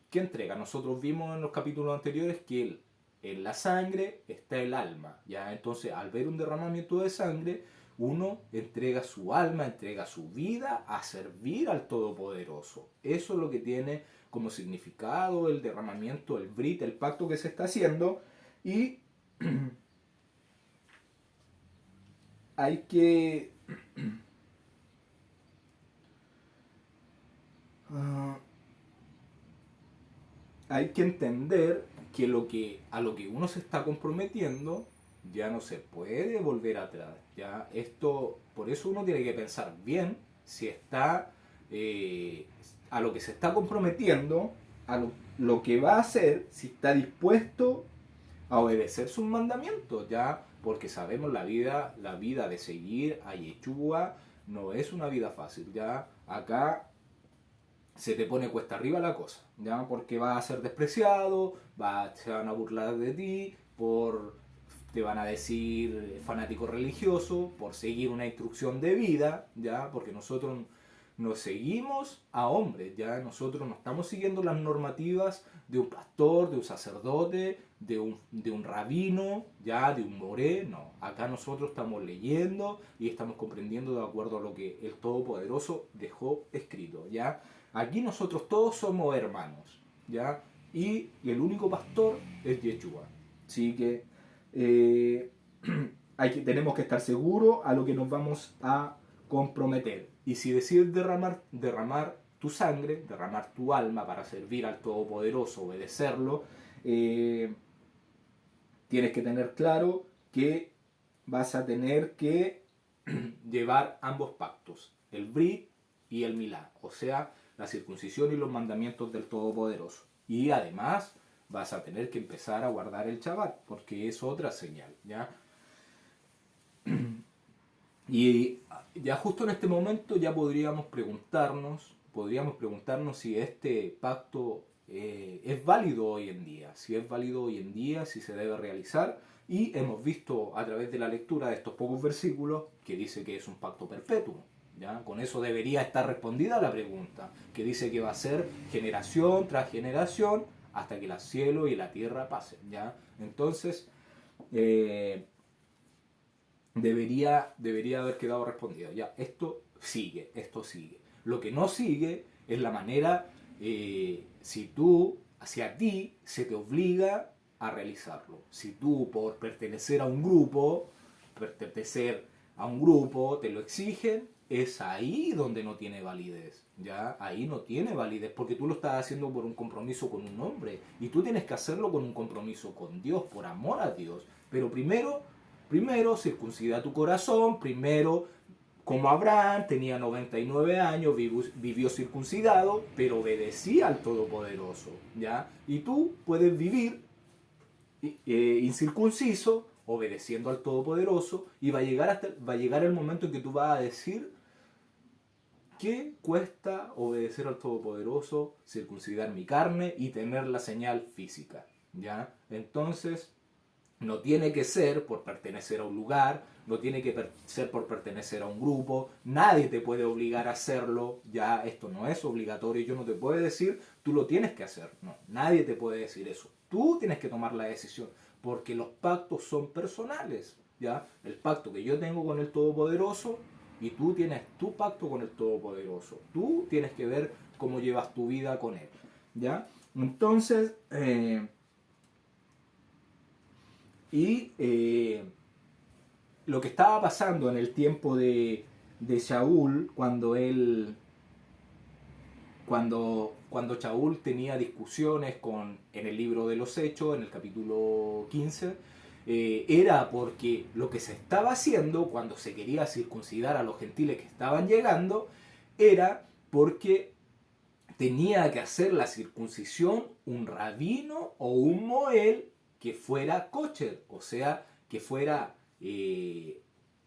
¿qué entrega? Nosotros vimos en los capítulos anteriores que en la sangre está el alma, ¿ya? Entonces, al ver un derramamiento de sangre, uno entrega su alma, entrega su vida a servir al Todopoderoso. Eso es lo que tiene como significado el derramamiento, el brit, el pacto que se está haciendo. Y hay que entender que a lo que uno se está comprometiendo ya no se puede volver atrás. Ya esto, por eso uno tiene que pensar bien si está a lo que se está comprometiendo, a lo que va a hacer, si está dispuesto a obedecer sus mandamientos, ya, porque sabemos la vida de seguir a Yeshua no es una vida fácil, ya. Acá se te pone cuesta arriba la cosa, ¿ya? Porque vas a ser despreciado, se van a burlar de ti, te van a decir fanático religioso, por seguir una instrucción de vida, ¿ya? Porque nosotros nos seguimos a hombres, ¿ya? Nosotros no estamos siguiendo las normativas de un pastor, de un sacerdote, de un rabino, ¿ya? De un moré, no. Acá nosotros estamos leyendo y estamos comprendiendo de acuerdo a lo que el Todopoderoso dejó escrito, ¿ya? Aquí nosotros todos somos hermanos, ¿ya? Y el único pastor es Yeshua. Así que tenemos que estar seguros a lo que nos vamos a comprometer. Y si decides derramar tu sangre, derramar tu alma para servir al Todopoderoso, obedecerlo, tienes que tener claro que vas a tener que llevar ambos pactos, el Brit y el Milá, o sea, la circuncisión y los mandamientos del Todopoderoso. Y además vas a tener que empezar a guardar el Shabbat, porque es otra señal, ¿ya? Y ya justo en este momento ya podríamos preguntarnos si este pacto es válido hoy en día, si se debe realizar. Y hemos visto a través de la lectura de estos pocos versículos que dice que es un pacto perpetuo, ¿ya? Con eso debería estar respondida la pregunta, que dice que va a ser generación tras generación hasta que el cielo y la tierra pasen, ¿ya? Entonces, debería haber quedado respondido. Ya, esto sigue. Lo que no sigue es la manera, si a ti se te obliga a realizarlo. Si tú por pertenecer a un grupo, te lo exigen, es ahí donde no tiene validez. Ya, ahí no tiene validez porque tú lo estás haciendo por un compromiso con un hombre y tú tienes que hacerlo con un compromiso con Dios, por amor a Dios. Pero primero circuncida tu corazón, primero, como Abraham, tenía 99 años, vivió circuncidado, pero obedecía al Todopoderoso, ¿ya? Y tú puedes vivir incircunciso, obedeciendo al Todopoderoso, y va a llegar el momento en que tú vas a decir: ¿qué cuesta obedecer al Todopoderoso, circuncidar mi carne y tener la señal física? ¿Ya? Entonces, no tiene que ser por pertenecer a un lugar, no tiene que ser por pertenecer a un grupo, nadie te puede obligar a hacerlo, ya esto no es obligatorio, yo no te puedo decir, tú lo tienes que hacer, no, nadie te puede decir eso, tú tienes que tomar la decisión, porque los pactos son personales, ya, el pacto que yo tengo con el Todopoderoso y tú tienes tu pacto con el Todopoderoso, tú tienes que ver cómo llevas tu vida con él, ya, entonces, lo que estaba pasando en el tiempo de Shaul, cuando Shaul tenía discusiones en el libro de los Hechos, en el capítulo 15, era porque lo que se estaba haciendo cuando se quería circuncidar a los gentiles que estaban llegando, era porque tenía que hacer la circuncisión un rabino o un moel que fuera kosher, o sea, que fuera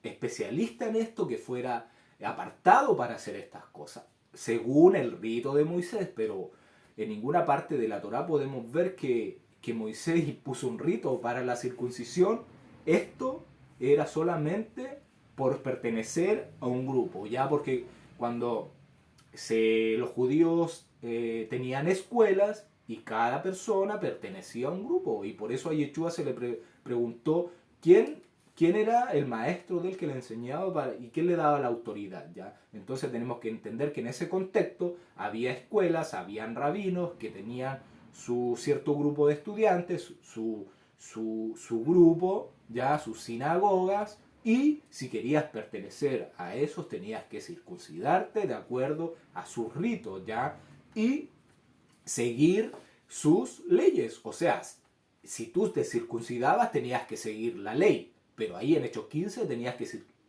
especialista en esto, que fuera apartado para hacer estas cosas, según el rito de Moisés, pero en ninguna parte de la Torá podemos ver que Moisés impuso un rito para la circuncisión. Esto era solamente por pertenecer a un grupo, ya, porque cuando los judíos tenían escuelas y cada persona pertenecía a un grupo, y por eso a Yeshua se le preguntó quién era el maestro del que le enseñaba y quién le daba la autoridad, ¿ya? Entonces tenemos que entender que en ese contexto había escuelas, habían rabinos que tenían su cierto grupo de estudiantes, su grupo, ya, sus sinagogas, y si querías pertenecer a esos tenías que circuncidarte de acuerdo a sus ritos, ¿ya? Y seguir sus leyes. O sea, si tú te circuncidabas tenías que seguir la ley. Pero ahí en Hechos 15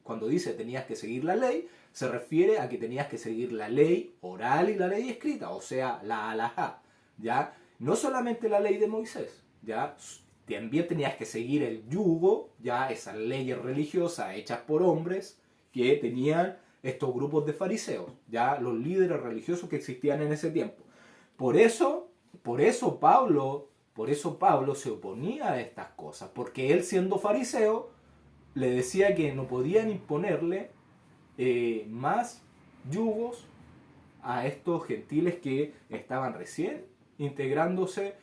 cuando dice tenías que seguir la ley, se refiere a que tenías que seguir la ley oral y la ley escrita, o sea, la halajá, ¿ya? No solamente la ley de Moisés, ¿ya? También tenías que seguir el yugo, ya, esas leyes religiosas hechas por hombres que tenían estos grupos de fariseos, ya, los líderes religiosos que existían en ese tiempo. Por eso Por eso Pablo se oponía a estas cosas, porque él siendo fariseo le decía que no podían imponerle más yugos a estos gentiles que estaban recién integrándose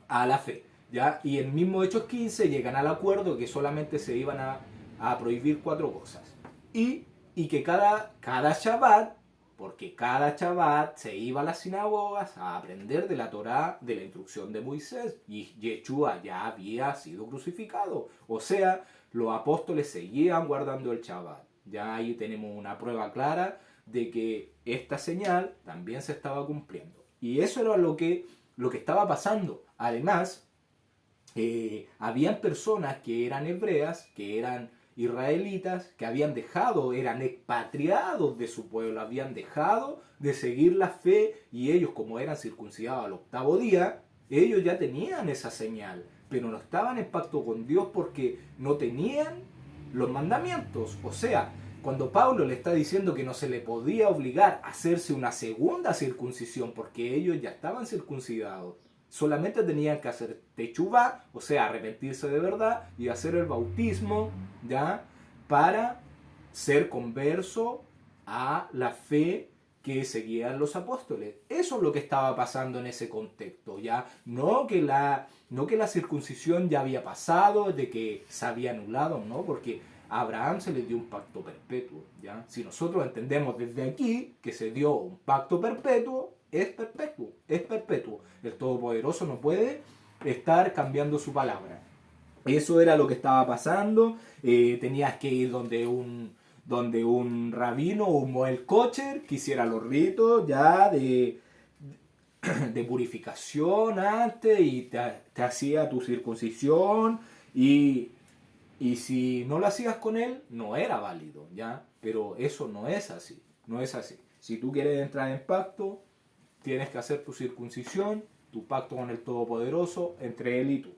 a la fe. ¿Ya? Y en mismo Hechos 15 llegan al acuerdo que solamente se iban a prohibir 4 cosas. Y que cada Shabbat, porque cada Shabbat se iba a las sinagogas a aprender de la Torá, de la instrucción de Moisés, y Yeshua ya había sido crucificado. O sea, los apóstoles seguían guardando el Shabbat. Ya ahí tenemos una prueba clara de que esta señal también se estaba cumpliendo. Y eso era lo que estaba pasando. Además, habían personas que eran hebreas, que eran israelitas, que habían dejado, eran expatriados de su pueblo, habían dejado de seguir la fe, y ellos, como eran circuncidados al 8º día, ellos ya tenían esa señal, pero no estaban en pacto con Dios porque no tenían los mandamientos. O sea, cuando Pablo le está diciendo que no se le podía obligar a hacerse una segunda circuncisión porque ellos ya estaban circuncidados, solamente tenían que hacer techuvá, o sea, arrepentirse de verdad, y hacer el bautismo, ¿ya? Para ser converso a la fe que seguían los apóstoles. Eso es lo que estaba pasando en ese contexto, ¿ya? No que la circuncisión ya había pasado, de que se había anulado, ¿no? Porque a Abraham se le dio un pacto perpetuo, ¿ya? Si nosotros entendemos desde aquí que se dio un pacto perpetuo, es perpetuo, es perpetuo. El Todopoderoso no puede estar cambiando su palabra. Eso era lo que estaba pasando. Tenías que ir donde un rabino o un Moel Kocher que hiciera los ritos ya de purificación antes, y te hacía tu circuncisión, y si no lo hacías con él, no era válido, ¿ya? Pero eso no es así, no es así. Si tú quieres entrar en pacto, tienes que hacer tu circuncisión, tu pacto con el Todopoderoso, entre él y tú.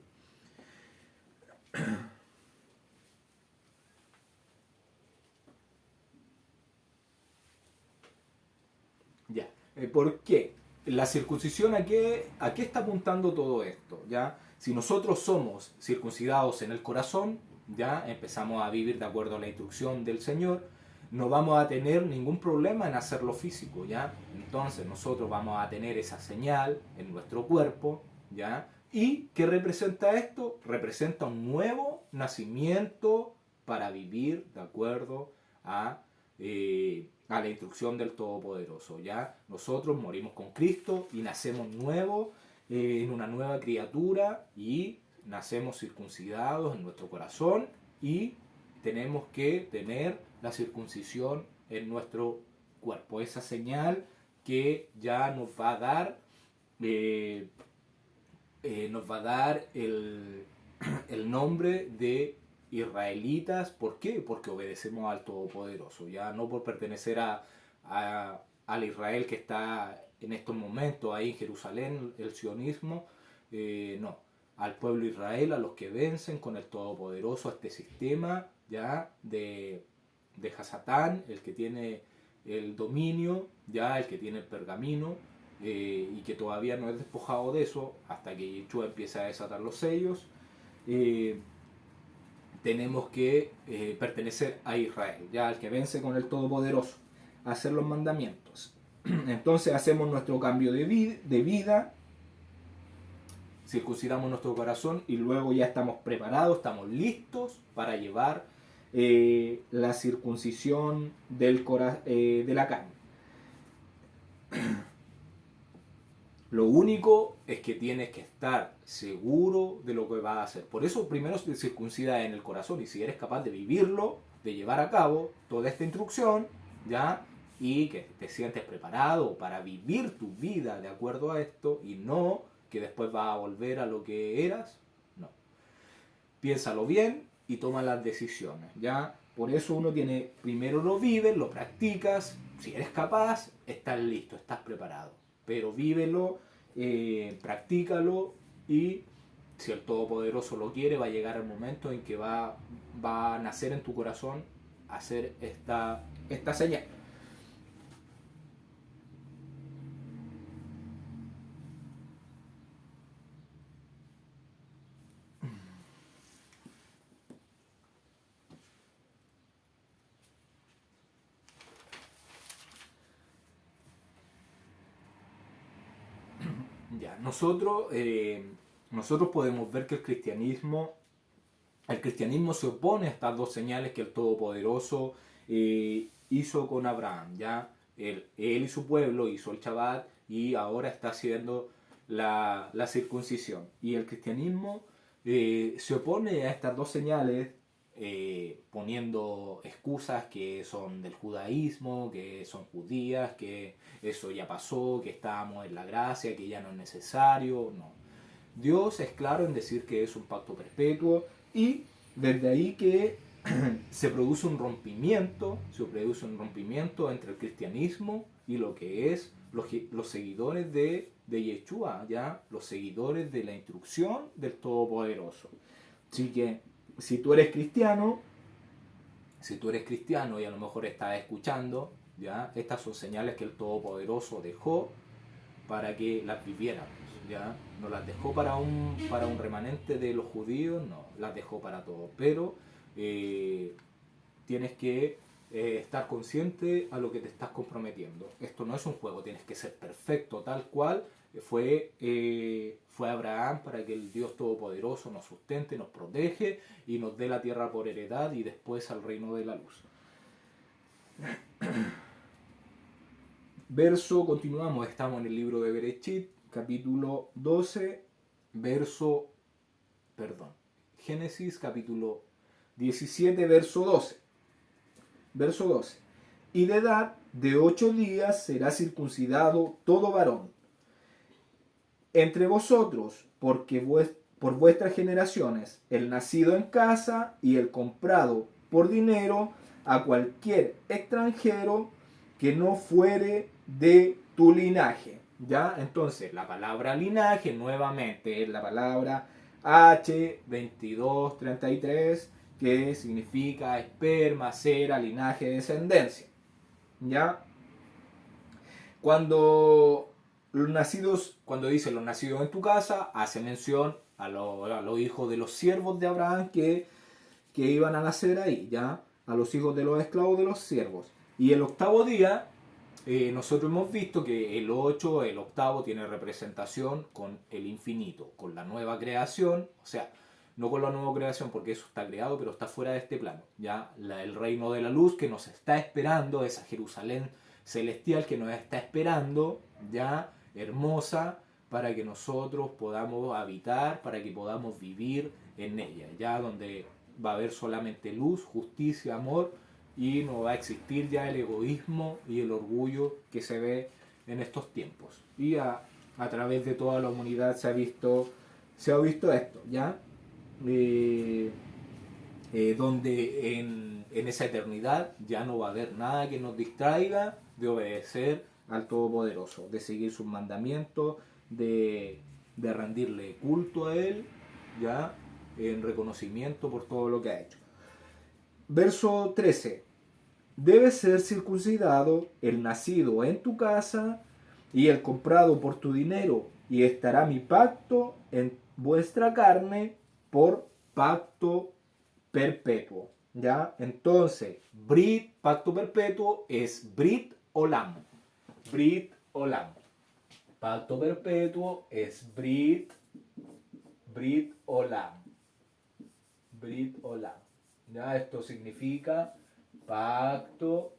Ya. ¿Por qué? La circuncisión, ¿a qué está apuntando todo esto? ¿Ya? Si nosotros somos circuncidados en el corazón, ya empezamos a vivir de acuerdo a la instrucción del Señor, no vamos a tener ningún problema en hacerlo físico, ¿ya? Entonces nosotros vamos a tener esa señal en nuestro cuerpo, ¿ya? ¿Y qué representa esto? Representa un nuevo nacimiento para vivir de acuerdo a la instrucción del Todopoderoso, ¿ya? Nosotros morimos con Cristo y nacemos nuevos, en una nueva criatura, y nacemos circuncidados en nuestro corazón, y tenemos que tener la circuncisión en nuestro cuerpo, esa señal que ya nos va a dar el nombre de israelitas. ¿Por qué? Porque obedecemos al Todopoderoso, ya no por pertenecer al Israel que está en estos momentos ahí en Jerusalén, el sionismo, no, al pueblo Israel, a los que vencen con el Todopoderoso, a este sistema ya de Hasatán, el que tiene el dominio, ya el que tiene el pergamino, y que todavía no es despojado de eso hasta que Yeshua empieza a desatar los sellos. Tenemos que pertenecer a Israel, ya al que vence con el Todopoderoso, hacer los mandamientos. Entonces hacemos nuestro cambio de vida, circuncidamos nuestro corazón, y luego ya estamos preparados, estamos listos para llevar la circuncisión de la carne. Lo único es que tienes que estar seguro de lo que vas a hacer. Por eso primero te circuncida en el corazón, y si eres capaz de vivirlo, de llevar a cabo toda esta instrucción, ¿ya? Y que te sientes preparado para vivir tu vida de acuerdo a esto, y no que después vas a volver a lo que eras, no. Piénsalo bien y toma las decisiones, ¿ya? Por eso uno tiene, primero lo vives, lo practicas, si eres capaz, estás listo, estás preparado. Pero vívelo, practícalo, y si el Todopoderoso lo quiere, va a llegar el momento en que va a nacer en tu corazón hacer esta señal. Ya, nosotros podemos ver que el cristianismo se opone a estas dos señales que el Todopoderoso hizo con Abraham. ¿Ya? Él y su pueblo hizo el Shabbat y ahora está haciendo la circuncisión. Y el cristianismo se opone a estas dos señales poniendo excusas que son del judaísmo, que son judías, que eso ya pasó, que estábamos en la gracia, que ya no es necesario. No. Dios es claro en decir que es un pacto perpetuo y desde ahí que se produce un rompimiento entre el cristianismo y lo que es los seguidores de Yeshua, ¿ya? Los seguidores de la instrucción del Todopoderoso. Así que si tú eres cristiano y a lo mejor estás escuchando, ¿ya? Estas son señales que el Todopoderoso dejó para que las viviéramos, ¿ya? No las dejó para un remanente de los judíos, no, las dejó para todos. Pero tienes que estar consciente a lo que te estás comprometiendo. Esto no es un juego, tienes que ser perfecto, tal cual fue Abraham, para que el Dios Todopoderoso nos sustente, nos protege y nos dé la tierra por heredad y después al reino de la luz. Continuamos, estamos en el libro de Bereshit, capítulo 12, Génesis capítulo 17, verso 12. Verso 12. Y de edad de 8 días será circuncidado todo varón entre vosotros, porque por vuestras generaciones, el nacido en casa y el comprado por dinero a cualquier extranjero que no fuere de tu linaje. ¿Ya? Entonces, la palabra linaje nuevamente es la palabra H2233, que significa esperma, cera, linaje, descendencia. ¿Ya? Cuando dice los nacidos en tu casa, hace mención a los hijos de los siervos de Abraham que iban a nacer ahí, ¿ya? A los hijos de los esclavos de los siervos. Y el octavo día, nosotros hemos visto que el octavo, tiene representación con el infinito, con la nueva creación, o sea, no con la nueva creación porque eso está creado, pero está fuera de este plano, ¿ya? El reino de la luz que nos está esperando, esa Jerusalén celestial que nos está esperando, ¿ya? Hermosa, para que nosotros podamos habitar, para que podamos vivir en ella, ya donde va a haber solamente luz, justicia, amor, y no va a existir ya el egoísmo y el orgullo que se ve en estos tiempos. Y a través de toda la humanidad se ha visto esto, ¿ya? Donde en esa eternidad ya no va a haber nada que nos distraiga de obedecer al Todopoderoso, de seguir sus mandamientos, de rendirle culto a Él, ya, en reconocimiento por todo lo que ha hecho. Verso 13. Debe ser circuncidado el nacido en tu casa y el comprado por tu dinero, y estará mi pacto en vuestra carne por pacto perpetuo. ¿Ya? Entonces, Brit, pacto perpetuo, es Brit Olam. Brit Olam. Pacto perpetuo es Brit Olam. Brit Olam. ¿Ya? Esto significa pacto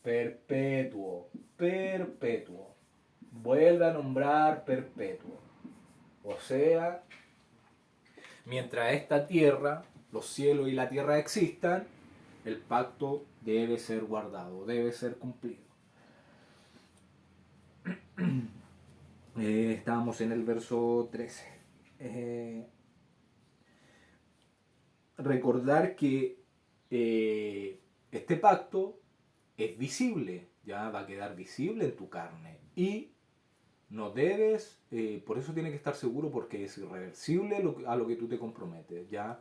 perpetuo. Perpetuo. Vuelve a nombrar perpetuo. O sea, mientras esta tierra, los cielos y la tierra existan, el pacto debe ser guardado, debe ser cumplido. Estábamos en el verso 13. Recordar que este pacto es visible, ya va a quedar visible en tu carne y no debes, por eso tienes que estar seguro, porque es irreversible a lo que tú te comprometes, ya.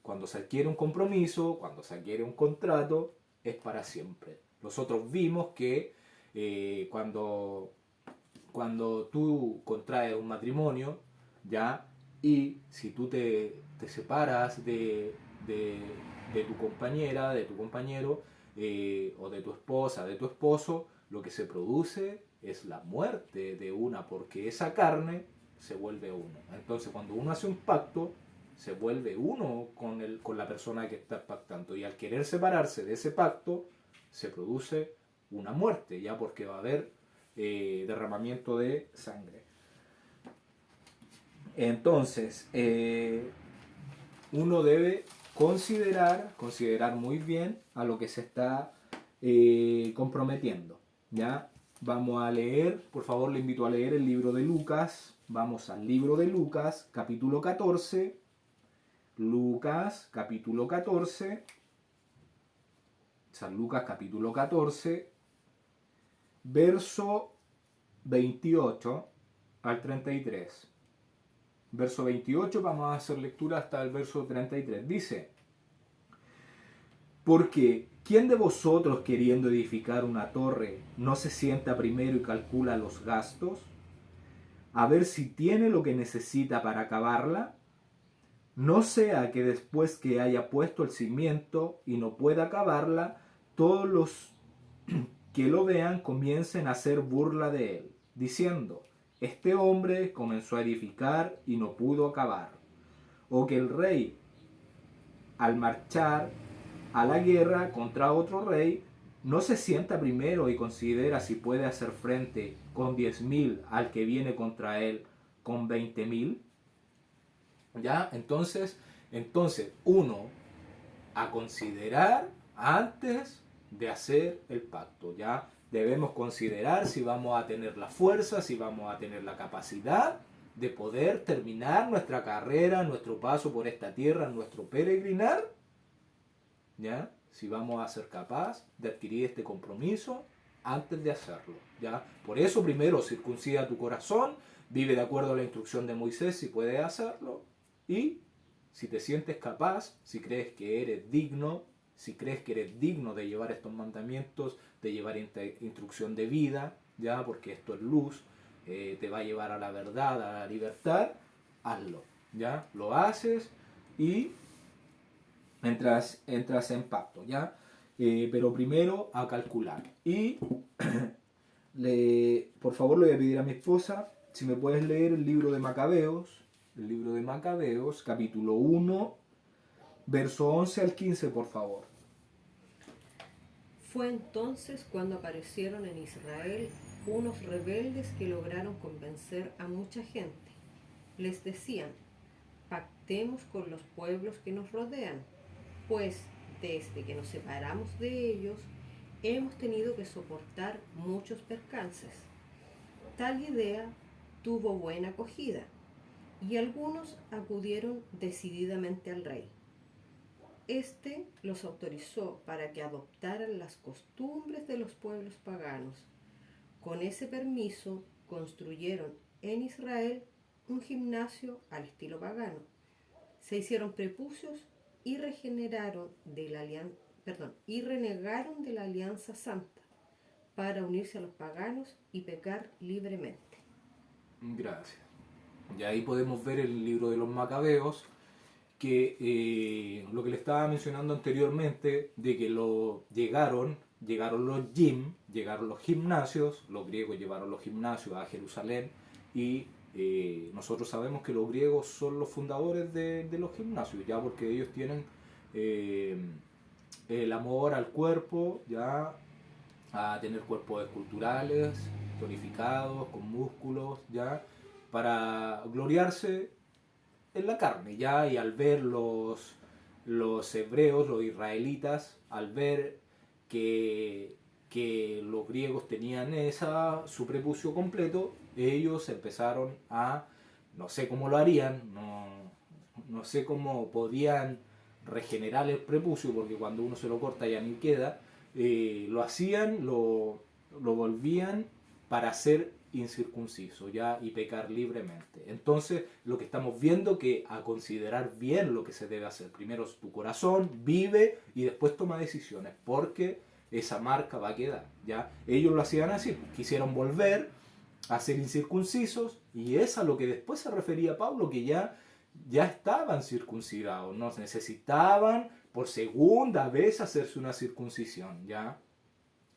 Cuando se adquiere un compromiso, cuando se adquiere un contrato, es para siempre. Nosotros vimos que cuando tú contraes un matrimonio, ya, y si tú te separas de tu compañera, de tu compañero, o de tu esposa, de tu esposo, lo que se produce es la muerte de una, porque esa carne se vuelve uno. Entonces cuando uno hace un pacto, se vuelve uno con la persona que está pactando. Y al querer separarse de ese pacto, se produce una muerte, ya porque va a haber derramamiento de sangre. Entonces, uno debe considerar muy bien a lo que se está comprometiendo. ¿Ya? Vamos a leer, por favor le invito a leer el libro de Lucas. Vamos al libro de Lucas, capítulo 14. Lucas, capítulo 14. San Lucas, capítulo 14, verso 28 al 33. Verso 28, vamos a hacer lectura hasta el verso 33. Dice: porque ¿quién de vosotros, queriendo edificar una torre, no se sienta primero y calcula los gastos, a ver si tiene lo que necesita para acabarla? No sea que después que haya puesto el cimiento y no pueda acabarla, todos los que lo vean comiencen a hacer burla de él, diciendo: este hombre comenzó a edificar y no pudo acabar. O que el rey, al marchar a la guerra contra otro rey, no se sienta primero y considera si puede hacer frente con 10.000 al que viene contra él con 20.000. ¿Ya? Entonces uno a considerar antes de hacer el pacto, ¿ya? Debemos considerar si vamos a tener la fuerza, si vamos a tener la capacidad de poder terminar nuestra carrera, nuestro paso por esta tierra, nuestro peregrinar, ¿ya? Si vamos a ser capaz de adquirir este compromiso antes de hacerlo, ¿ya? Por eso primero circuncida tu corazón, vive de acuerdo a la instrucción de Moisés si puedes hacerlo, y si te sientes capaz, si crees que eres digno, si crees que eres digno de llevar estos mandamientos, de llevar esta instrucción de vida, ya, porque esto es luz, te va a llevar a la verdad, a la libertad, hazlo, ya, lo haces y entras en pacto, ya, pero primero a calcular. Y por favor le voy a pedir a mi esposa si me puedes leer el libro de Macabeos, capítulo 1, verso 11 al 15, por favor. Fue entonces cuando aparecieron en Israel unos rebeldes que lograron convencer a mucha gente. Les decían: pactemos con los pueblos que nos rodean, pues desde que nos separamos de ellos hemos tenido que soportar muchos percances. Tal idea tuvo buena acogida y algunos acudieron decididamente al rey. Este los autorizó para que adoptaran las costumbres de los pueblos paganos. Con ese permiso construyeron en Israel un gimnasio al estilo pagano. Se hicieron prepucios y renegaron de la alianza santa para unirse a los paganos y pecar libremente. Gracias. Y ahí podemos ver el libro de los Macabeos, que lo que le estaba mencionando anteriormente, de que llegaron los gimnasios, los griegos llevaron los gimnasios a Jerusalén, y nosotros sabemos que los griegos son los fundadores de los gimnasios, ya, porque ellos tienen el amor al cuerpo, ya, a tener cuerpos esculturales, tonificados, con músculos, ya, para gloriarse en la carne, ya. Y al ver los hebreos, los israelitas, al ver que los griegos tenían su prepucio completo, ellos empezaron a, no sé cómo lo harían, no sé cómo podían regenerar el prepucio, porque cuando uno se lo corta ya ni queda, lo hacían, lo volvían para ser incircunciso, ya, y pecar libremente. Entonces lo que estamos viendo, que a considerar bien lo que se debe hacer. Primero tu corazón, vive y después toma decisiones, porque esa marca va a quedar, ya. Ellos lo hacían así, quisieron volver a ser incircuncisos, y es a lo que después se refería Pablo, que ya estaban circuncidados, no necesitaban por segunda vez hacerse una circuncisión, ya.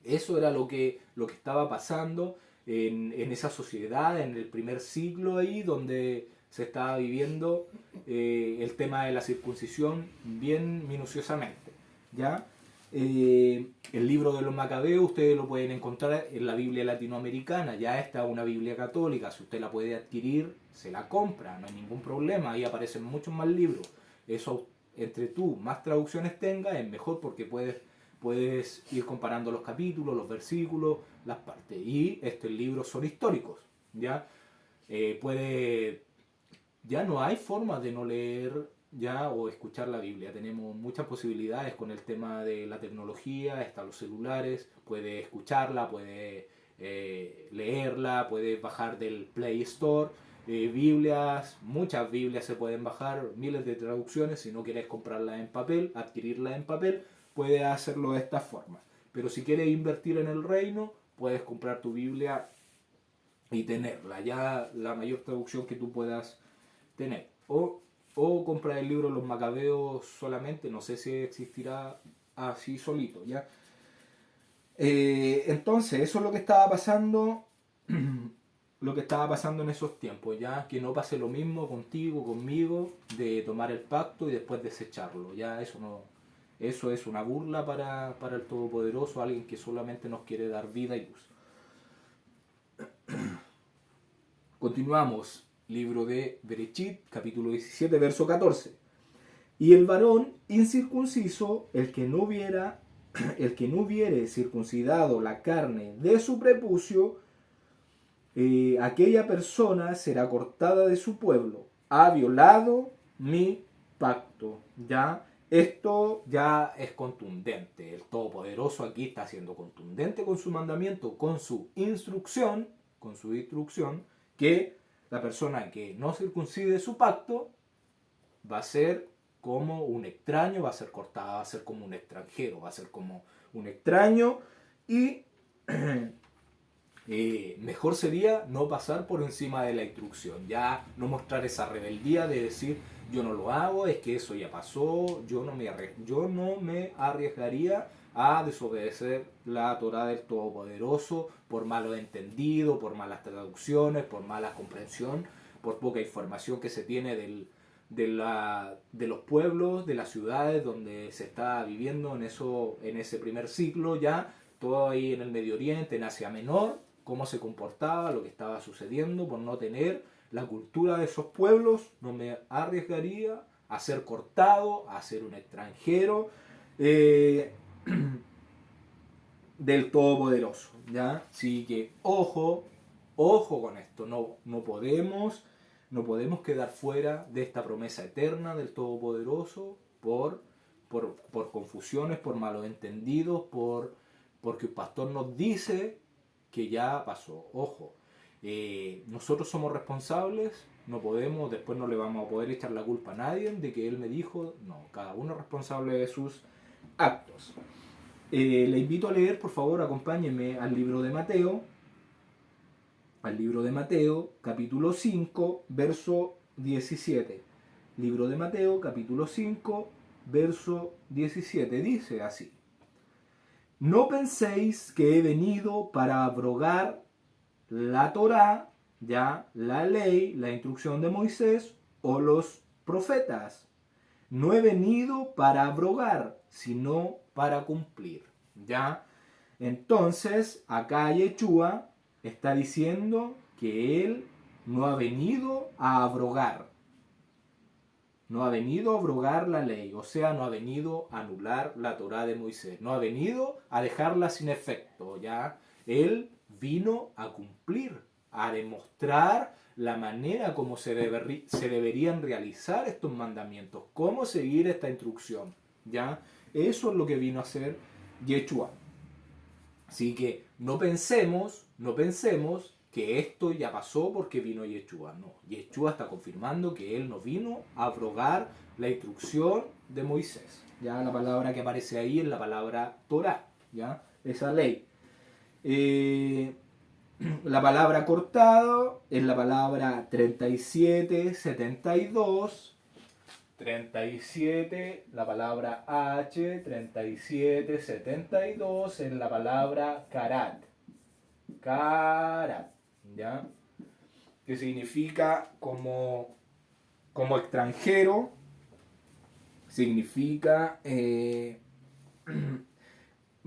Eso era lo que estaba pasando en esa sociedad, en el primer siglo ahí, donde se estaba viviendo el tema de la circuncisión bien minuciosamente, ¿ya? El libro de los Macabeos ustedes lo pueden encontrar en la Biblia latinoamericana, ya esta es una Biblia católica, si usted la puede adquirir, se la compra, no hay ningún problema, ahí aparecen muchos más libros. Eso, entre tú más traducciones tengas, es mejor porque puedes ir comparando los capítulos, los versículos, las partes. Y estos libros son históricos, ¿ya? Ya no hay forma de no leer ya o escuchar la Biblia. Tenemos muchas posibilidades con el tema de la tecnología, están los celulares, puedes escucharla, puedes leerla, puedes bajar del Play Store. Biblias, muchas Biblias se pueden bajar, miles de traducciones. Si no quieres comprarla en papel, adquirirla en papel, puedes hacerlo de esta forma. Pero si quieres invertir en el reino, puedes comprar tu Biblia y tenerla, ya la mayor traducción que tú puedas tener. O comprar el libro Los Macabeos solamente, no sé si existirá así solito, ¿ya? Entonces, eso es lo que estaba pasando, lo que estaba pasando en esos tiempos, ya que no pase lo mismo contigo, conmigo, de tomar el pacto y después desecharlo, ya eso es una burla para el Todopoderoso, alguien que solamente nos quiere dar vida y luz. Continuamos. Libro de Berechit, capítulo 17, verso 14. Y el varón incircunciso, el que no hubiere circuncidado la carne de su prepucio, aquella persona será cortada de su pueblo. Ha violado mi pacto. ¿Ya? Esto ya es contundente. El Todopoderoso aquí está siendo contundente con su mandamiento, con su instrucción, que la persona que no circuncide su pacto va a ser como un extraño, va a ser cortada, va a ser como un extranjero, va a ser como un extraño y mejor sería no pasar por encima de la instrucción, ya no mostrar esa rebeldía de decir yo no lo hago, es que eso ya pasó, yo no me arriesgaría a desobedecer la Torá del Todopoderoso por malos entendidos, por malas traducciones, por mala comprensión, por poca información que se tiene de los pueblos, de las ciudades donde se está viviendo en ese primer ciclo, ya todo ahí en el Medio Oriente, en Asia Menor, cómo se comportaba, lo que estaba sucediendo, por no tener la cultura de esos pueblos, no me arriesgaría a ser cortado, a ser un extranjero del Todopoderoso, ¿ya? Así que ojo con esto, no podemos quedar fuera de esta promesa eterna del Todopoderoso por confusiones, por malos entendidos, porque un pastor nos dice que ya pasó. Ojo, nosotros somos responsables, después no le vamos a poder echar la culpa a nadie de que él me dijo, no, cada uno es responsable de sus actos. Le invito a leer, por favor, acompáñenme al libro de Mateo, capítulo 5, verso 17. Libro de Mateo, capítulo 5, verso 17. Dice así: no penséis que he venido para abrogar la Torá, ya la ley, la instrucción de Moisés o los profetas. No he venido para abrogar, sino para cumplir. ¿Ya? Entonces, acá Yeshua está diciendo que él no ha venido a abrogar. No ha venido a abrogar la ley, o sea, no ha venido a anular la Torá de Moisés. No ha venido a dejarla sin efecto, ¿ya? Él vino a cumplir, a demostrar la manera como se deberían realizar estos mandamientos, cómo seguir esta instrucción, ¿ya? Eso es lo que vino a hacer Yeshua. Así que no pensemos que esto ya pasó porque vino Yeshua. No, Yeshua está confirmando que él no vino a abrogar la instrucción de Moisés. Ya la palabra que aparece ahí es la palabra Torá, ¿ya? Esa ley. La palabra cortado es la palabra 3772. 37, la palabra H, 3772 es la palabra karat. Karat, ¿ya? Que significa como extranjero, significa,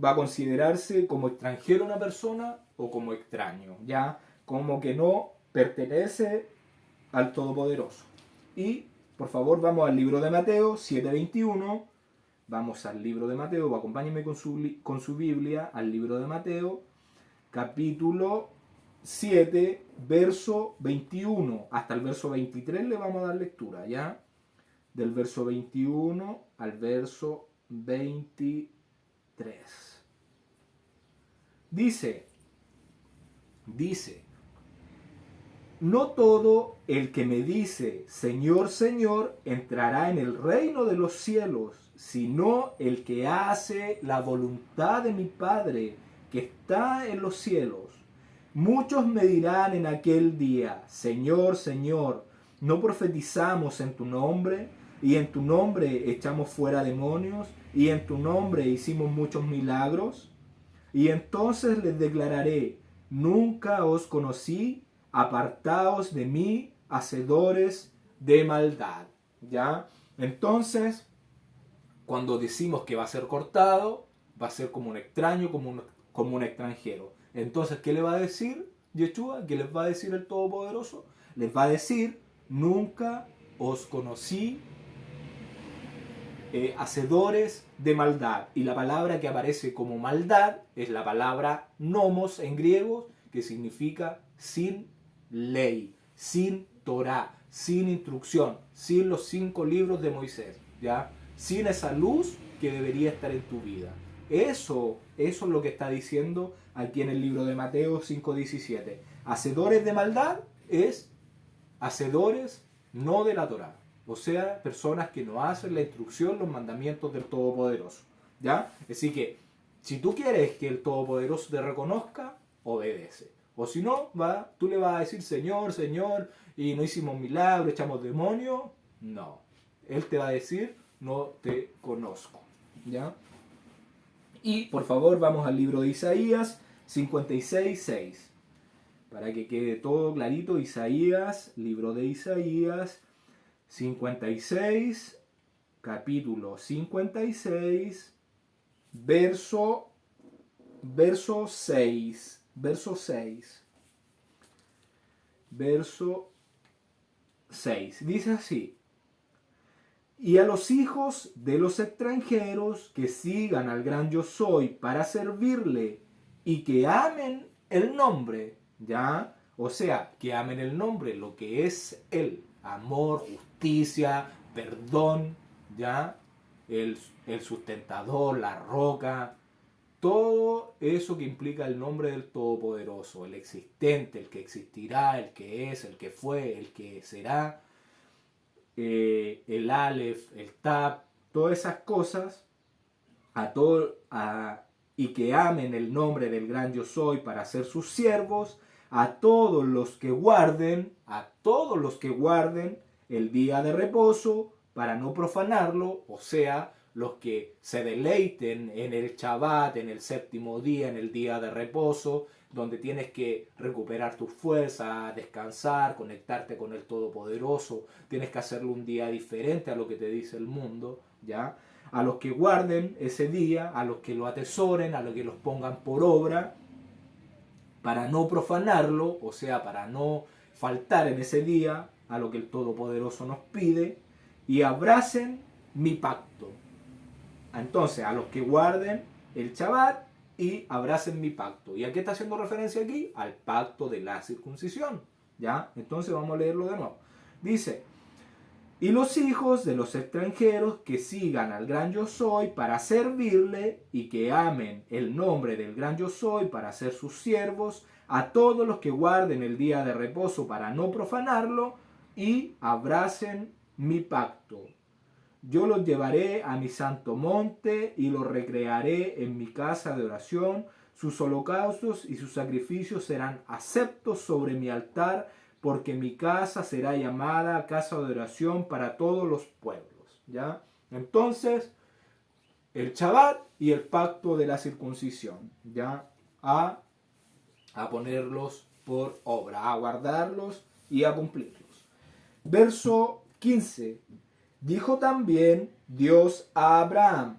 va a considerarse como extranjero una persona o como extraño, ¿ya? Como que no pertenece al Todopoderoso. Y, por favor, vamos al libro de Mateo 7:21. Vamos al libro de Mateo, acompáñenme con su Biblia, al libro de Mateo, capítulo 7, verso 21. Hasta el verso 23 le vamos a dar lectura, ¿ya? Del verso 21 al verso 23. Dice, no todo el que me dice, Señor, Señor, entrará en el reino de los cielos, sino el que hace la voluntad de mi Padre que está en los cielos. Muchos me dirán en aquel día, Señor, Señor, ¿no profetizamos en tu nombre? Y en tu nombre echamos fuera demonios, y en tu nombre hicimos muchos milagros. Y entonces les declararé, nunca os conocí, apartaos de mí, hacedores de maldad. ¿Ya? Entonces, cuando decimos que va a ser cortado, va a ser como un extraño, como un extranjero. Entonces, ¿qué le va a decir Yeshua? ¿Qué les va a decir el Todopoderoso? Les va a decir, nunca os conocí, hacedores de maldad. Y la palabra que aparece como maldad es la palabra nomos en griego, que significa sin ley, sin Torah, sin instrucción, sin los 5 libros de Moisés, ¿ya? Sin esa luz que debería estar en tu vida. Eso es lo que está diciendo aquí en el libro de Mateo 5:17. Hacedores de maldad es hacedores no de la Torah. O sea, personas que no hacen la instrucción, los mandamientos del Todopoderoso. ¿Ya? Así que, si tú quieres que el Todopoderoso te reconozca, obedece. O si no, tú le vas a decir, Señor, Señor, y no hicimos milagro, echamos demonios. No. Él te va a decir, no te conozco. ¿Ya? Y, por favor, vamos al libro de Isaías 56:6. Para que quede todo clarito, Isaías, libro de Isaías 56, capítulo 56, verso 6. Verso 6. Verso 6. Dice así. Y a los hijos de los extranjeros que sigan al gran yo soy para servirle y que amen el nombre, ¿ya? O sea, que amen el nombre, lo que es Él. Amor, justicia, perdón, ¿ya? El sustentador, la roca, todo eso que implica el nombre del Todopoderoso, el existente, el que existirá, el que es, el que fue, el que será, el Aleph, el Tab, todas esas cosas, y que amen el nombre del gran yo soy para ser sus siervos, a todos los que guarden el día de reposo para no profanarlo, o sea, los que se deleiten en el Shabbat, en el séptimo día, en el día de reposo, donde tienes que recuperar tus fuerzas, descansar, conectarte con el Todopoderoso, tienes que hacerlo un día diferente a lo que te dice el mundo, ¿ya? A los que guarden ese día, a los que lo atesoren, a los que los pongan por obra, para no profanarlo, o sea, para no faltar en ese día a lo que el Todopoderoso nos pide, y abracen mi pacto. Entonces, a los que guarden el Shabbat y abracen mi pacto. ¿Y a qué está haciendo referencia aquí? Al pacto de la circuncisión. ¿Ya? Entonces vamos a leerlo de nuevo. Dice, y los hijos de los extranjeros que sigan al gran yo soy para servirle y que amen el nombre del gran yo soy para ser sus siervos, a todos los que guarden el día de reposo para no profanarlo y abracen mi pacto. Yo los llevaré a mi santo monte y los recrearé en mi casa de oración. Sus holocaustos y sus sacrificios serán aceptos sobre mi altar, porque mi casa será llamada casa de oración para todos los pueblos. ¿Ya? Entonces, el Shabbat y el pacto de la circuncisión. ¿Ya? A a ponerlos por obra, a guardarlos y a cumplirlos. Verso 15. Dijo también Dios a Abraham: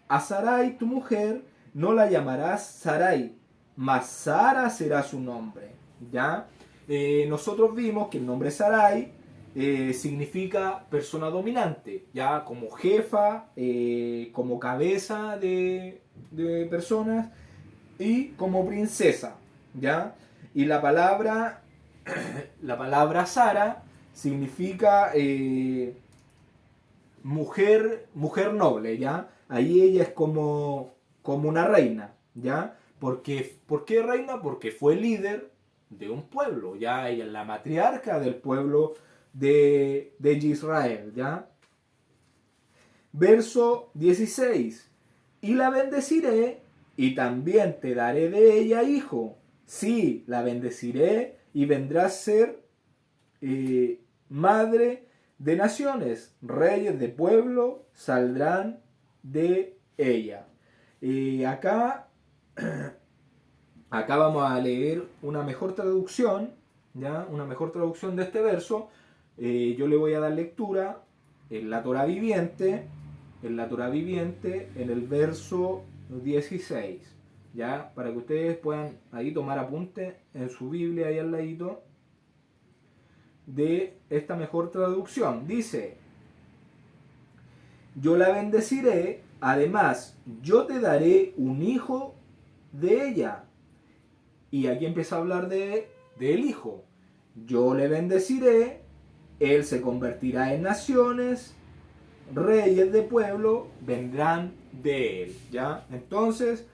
a Sarai tu mujer no la llamarás Sarai, mas Sara será su nombre. ¿Ya? Nosotros vimos que el nombre Sarai significa persona dominante, ya como jefa, como cabeza de personas y como princesa, ¿ya? Y la palabra Sara significa mujer noble, ¿ya? Ahí ella es como una reina, ¿ya? ¿Por qué reina? Porque fue líder de un pueblo, ¿ya? Ella es la matriarca del pueblo de Israel, ¿ya? Verso 16. Y la bendeciré, y también te daré de ella hijo. Sí, la bendeciré, y vendrá a ser madre de naciones. Reyes de pueblo saldrán de ella. Acá vamos a leer una mejor traducción, ¿ya? Una mejor traducción de este verso. Yo le voy a dar lectura en la Torá viviente, en el verso 16, ¿ya? Para que ustedes puedan ahí tomar apunte en su Biblia ahí al ladito de esta mejor traducción. Dice: yo la bendeciré, además yo te daré un hijo de ella. Y aquí empieza a hablar del hijo. Yo le bendeciré, él se convertirá en naciones, reyes de pueblo vendrán de él, ¿ya? Entonces,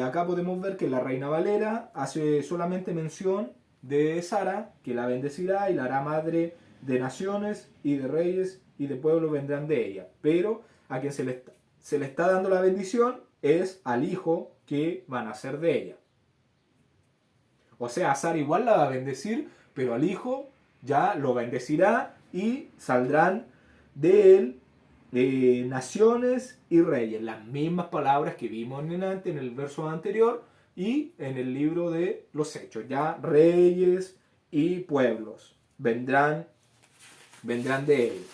acá podemos ver que la Reina Valera hace solamente mención de Sara, que la bendecirá y la hará madre de naciones y de reyes y de pueblo vendrán de ella. Pero a quien se le está dando la bendición es al hijo que va a nacer de ella. O sea, a Sara igual la va a bendecir, pero al hijo ya lo bendecirá y saldrán de él naciones y reyes. Las mismas palabras que vimos en el verso anterior y en el libro de los Hechos. Ya reyes y pueblos vendrán de él.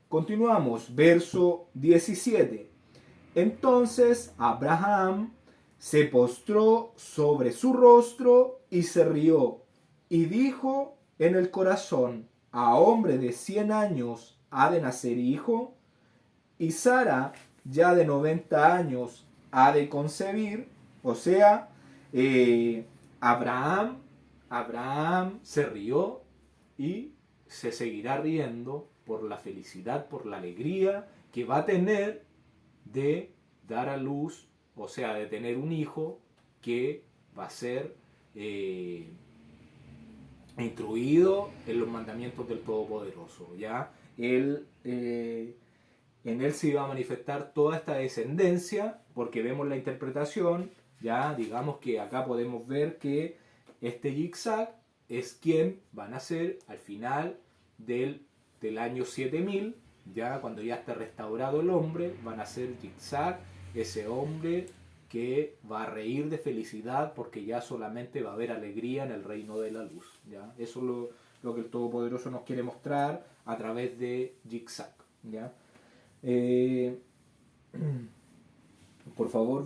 Continuamos, verso 17. Entonces Abraham se postró sobre su rostro y se rió, y dijo en el corazón: a hombre de 100 años ha de nacer hijo, y Sara ya de 90 años ha de concebir. O sea, Abraham se rió y se seguirá riendo por la felicidad, por la alegría que va a tener de dar a luz, o sea, de tener un hijo que va a ser instruido en los mandamientos del Todopoderoso, ¿ya? En él se iba a manifestar toda esta descendencia, porque vemos la interpretación, ya digamos que acá podemos ver que este Yitzhak es quien va a nacer al final del año 7000, ya cuando ya está restaurado el hombre, va a nacer Yitzhak, ese hombre que va a reír de felicidad porque ya solamente va a haber alegría en el reino de la luz, ¿ya? Eso es lo que el Todopoderoso nos quiere mostrar a través de Yitzhak, ¿ya? Por favor,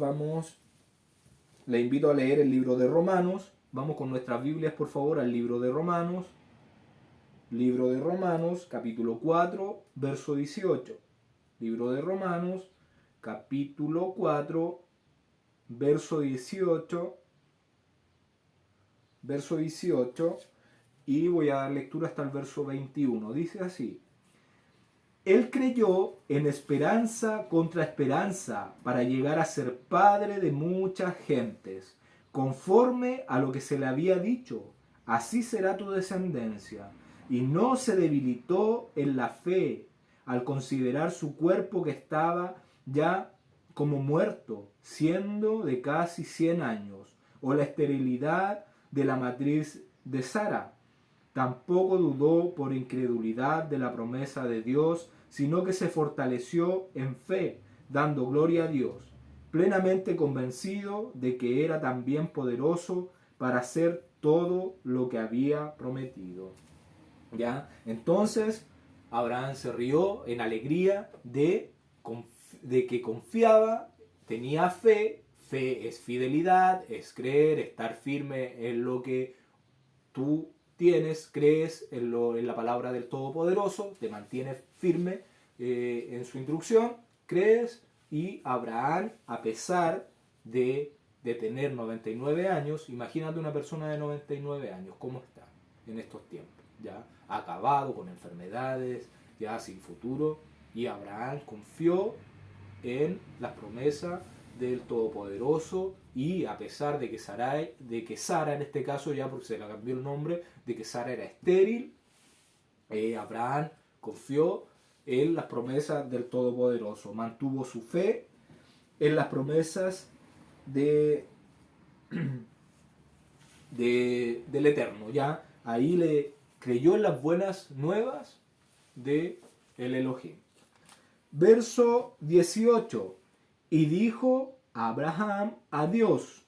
le invito a leer el libro de Romanos. Vamos con nuestras Biblias, por favor, al libro de Romanos. Libro de Romanos, capítulo 4, verso 18. Libro de Romanos, capítulo 4, verso 18. Verso 18. Y voy a dar lectura hasta el verso 21. Dice así: él creyó en esperanza contra esperanza para llegar a ser padre de muchas gentes, conforme a lo que se le había dicho: así será tu descendencia. Y no se debilitó en la fe al considerar su cuerpo que estaba ya como muerto, siendo de casi 100 años, o la esterilidad de la matriz de Sara. Tampoco dudó por incredulidad de la promesa de Dios, sino que se fortaleció en fe, dando gloria a Dios, plenamente convencido de que era también poderoso para hacer todo lo que había prometido. ¿Ya? Entonces, Abraham se rió en alegría de que confiaba, tenía fe. Fe es fidelidad, es creer, estar firme en lo que tú tienes, crees en la palabra del Todopoderoso, te mantienes firme en su instrucción, crees, y Abraham, a pesar de tener 99 años, imagínate una persona de 99 años, ¿cómo está en estos tiempos? Ya acabado, con enfermedades, ya sin futuro, y Abraham confió en las promesas del Todopoderoso, y a pesar de que Sara en este caso, ya porque se le cambió el nombre, de que Sara era estéril, Abraham confió en las promesas del Todopoderoso, mantuvo su fe en las promesas del Eterno, ya ahí le creyó en las buenas nuevas de el Elohim. Verso 18. Y dijo Abraham a Dios: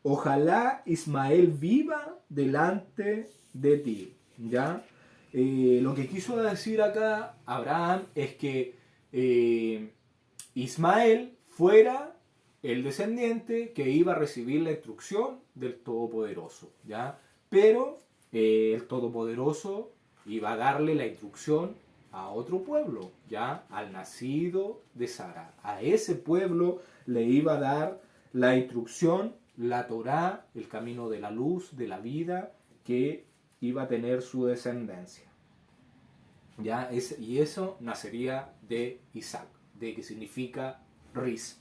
ojalá Ismael viva delante de ti. ¿Ya? Lo que quiso decir acá Abraham es que Ismael fuera el descendiente que iba a recibir la instrucción del Todopoderoso. ¿Ya? Pero el Todopoderoso iba a darle la instrucción a otro pueblo, ya al nacido de Sara. A ese pueblo le iba a dar la instrucción, la Torá, el camino de la luz, de la vida, que iba a tener su descendencia. ¿Ya? Y eso nacería de Isaac, de que significa risa.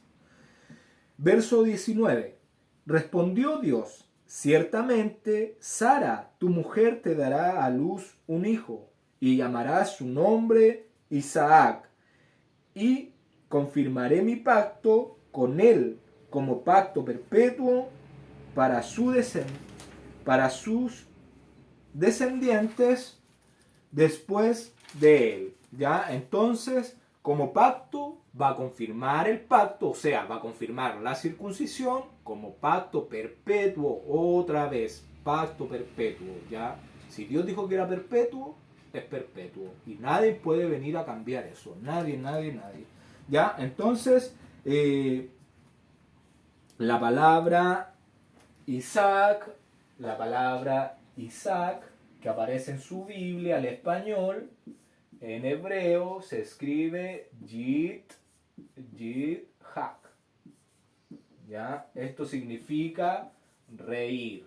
Verso 19. Respondió Dios: ciertamente Sara, tu mujer, te dará a luz un hijo, y llamarás su nombre Isaac, y confirmaré mi pacto con él como pacto perpetuo para sus descendientes después de él. ¿Ya? Entonces, como pacto, va a confirmar el pacto, o sea, va a confirmar la circuncisión como pacto perpetuo, otra vez, pacto perpetuo. ¿Ya? Si Dios dijo que era perpetuo, es perpetuo, y nadie puede venir a cambiar eso, nadie. ¿Ya? Entonces, la palabra Isaac que aparece en su Biblia al español, en hebreo se escribe Yit-Hak. ¿Ya? Esto significa reír.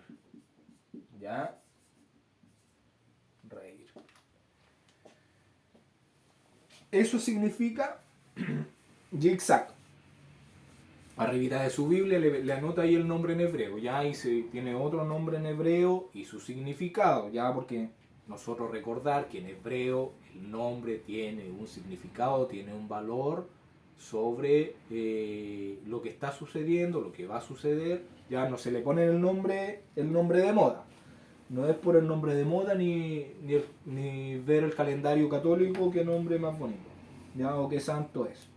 ¿Ya? Reír. Eso significa Yitzhak. Arribita de su Biblia le anota ahí el nombre en hebreo, ya, y tiene otro nombre en hebreo y su significado, ya, porque nosotros recordar que en hebreo el nombre tiene un significado, tiene un valor sobre lo que está sucediendo, lo que va a suceder. Ya no se le pone el nombre de moda. No es por el nombre de moda ni ver el calendario católico qué nombre más bonito, ya, o qué santo es.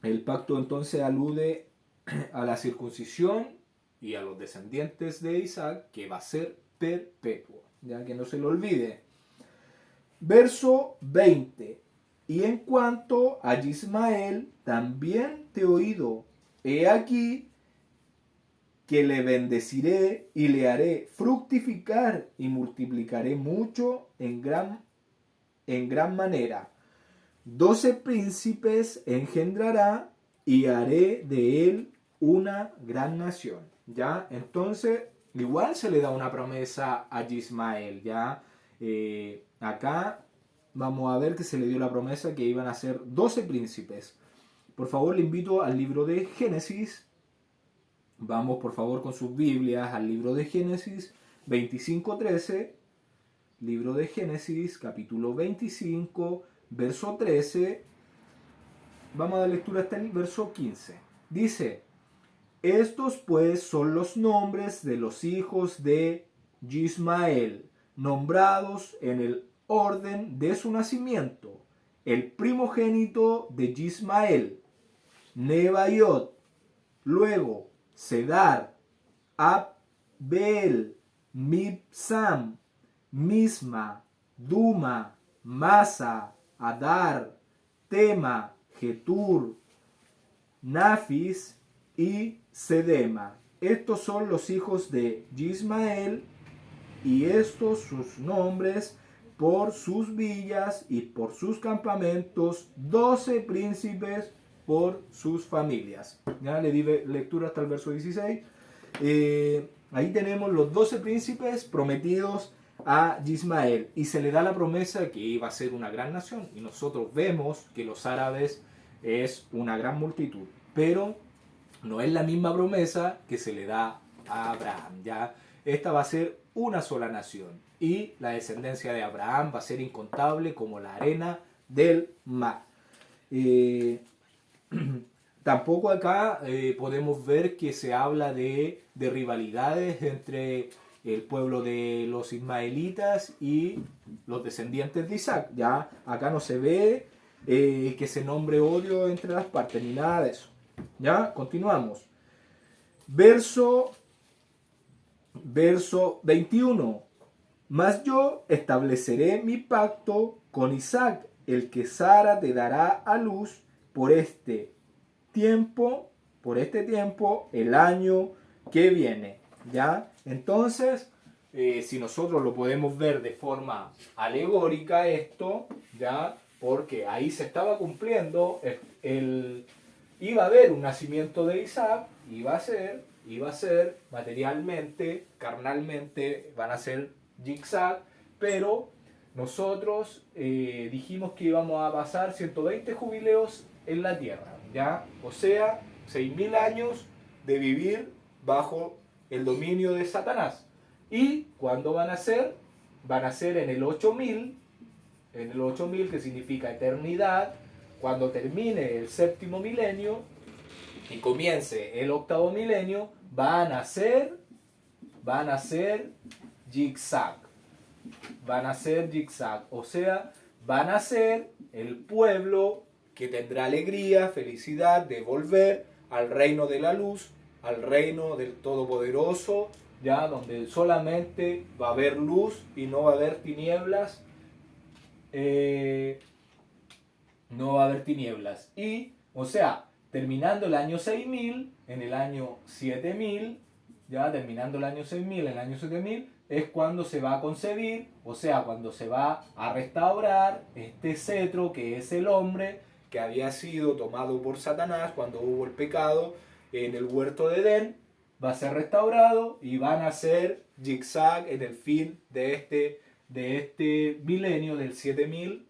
El pacto entonces alude a la circuncisión y a los descendientes de Isaac, que va a ser perpetuo, ya que no se lo olvide. Verso 20. Y en cuanto a Ismael, también te he oído. He aquí que le bendeciré y le haré fructificar y multiplicaré mucho en gran manera. 12 príncipes engendrará y haré de él una gran nación. ¿Ya? Entonces, igual se le da una promesa a Ismael. ¿Ya? Acá vamos a ver que se le dio la promesa que iban a ser 12 príncipes. Por favor, le invito al libro de Génesis. Vamos, por favor, con sus Biblias al libro de Génesis 25:13. Libro de Génesis, capítulo 25, verso 13. Vamos a dar lectura hasta el verso 15. Dice: estos pues son los nombres de los hijos de Ismael, nombrados en el orden de su nacimiento, el primogénito de Ismael, Nebaiot, luego Cedar, Abel, Mibsam, Misma, Duma, Masa, Adar, Tema, Getur, Nafis y Sedema. Estos son los hijos de Ismael, y estos sus nombres por sus villas y por sus campamentos, 12 príncipes por sus familias. Ya le di lectura hasta el verso 16. Ahí tenemos los 12 príncipes prometidos a Ismael, y se le da la promesa que iba a ser una gran nación, y nosotros vemos que los árabes es una gran multitud, pero no es la misma promesa que se le da a Abraham. Ya esta va a ser una sola nación, y la descendencia de Abraham va a ser incontable como la arena del mar. Tampoco acá podemos ver que se habla de rivalidades entre el pueblo de los ismaelitas y los descendientes de Isaac. Ya acá no se ve que se nombre odio entre las partes ni nada de eso. Ya, continuamos. Verso 21. Mas yo estableceré mi pacto con Isaac, el que Sara te dará a luz por este tiempo, el año que viene. ¿Ya? Entonces, si nosotros lo podemos ver de forma alegórica esto, ¿ya? Porque ahí se estaba cumpliendo iba a haber un nacimiento de Isaac, iba a ser materialmente, carnalmente, van a ser Isaac, pero nosotros dijimos que íbamos a pasar 120 jubileos en la tierra, ¿ya? O sea, 6.000 años de vivir bajo el dominio de Satanás. ¿Y cuándo van a ser? Van a ser en el 8000, que significa eternidad. Cuando termine el 7º milenio y comience el 8º milenio, van a ser zigzag. O sea, van a ser el pueblo que tendrá alegría, felicidad de volver al reino de la luz, al reino del Todopoderoso, ya donde solamente va a haber luz y no va a haber tinieblas. No va a haber tinieblas. Y, o sea, terminando el año 6000, en el año 7000, ya terminando el año 6000, en el año 7000, es cuando se va a concebir, o sea, cuando se va a restaurar este cetro que es el hombre, que había sido tomado por Satanás cuando hubo el pecado en el huerto de Edén, va a ser restaurado y van a ser zigzag en el fin de este milenio del 7000,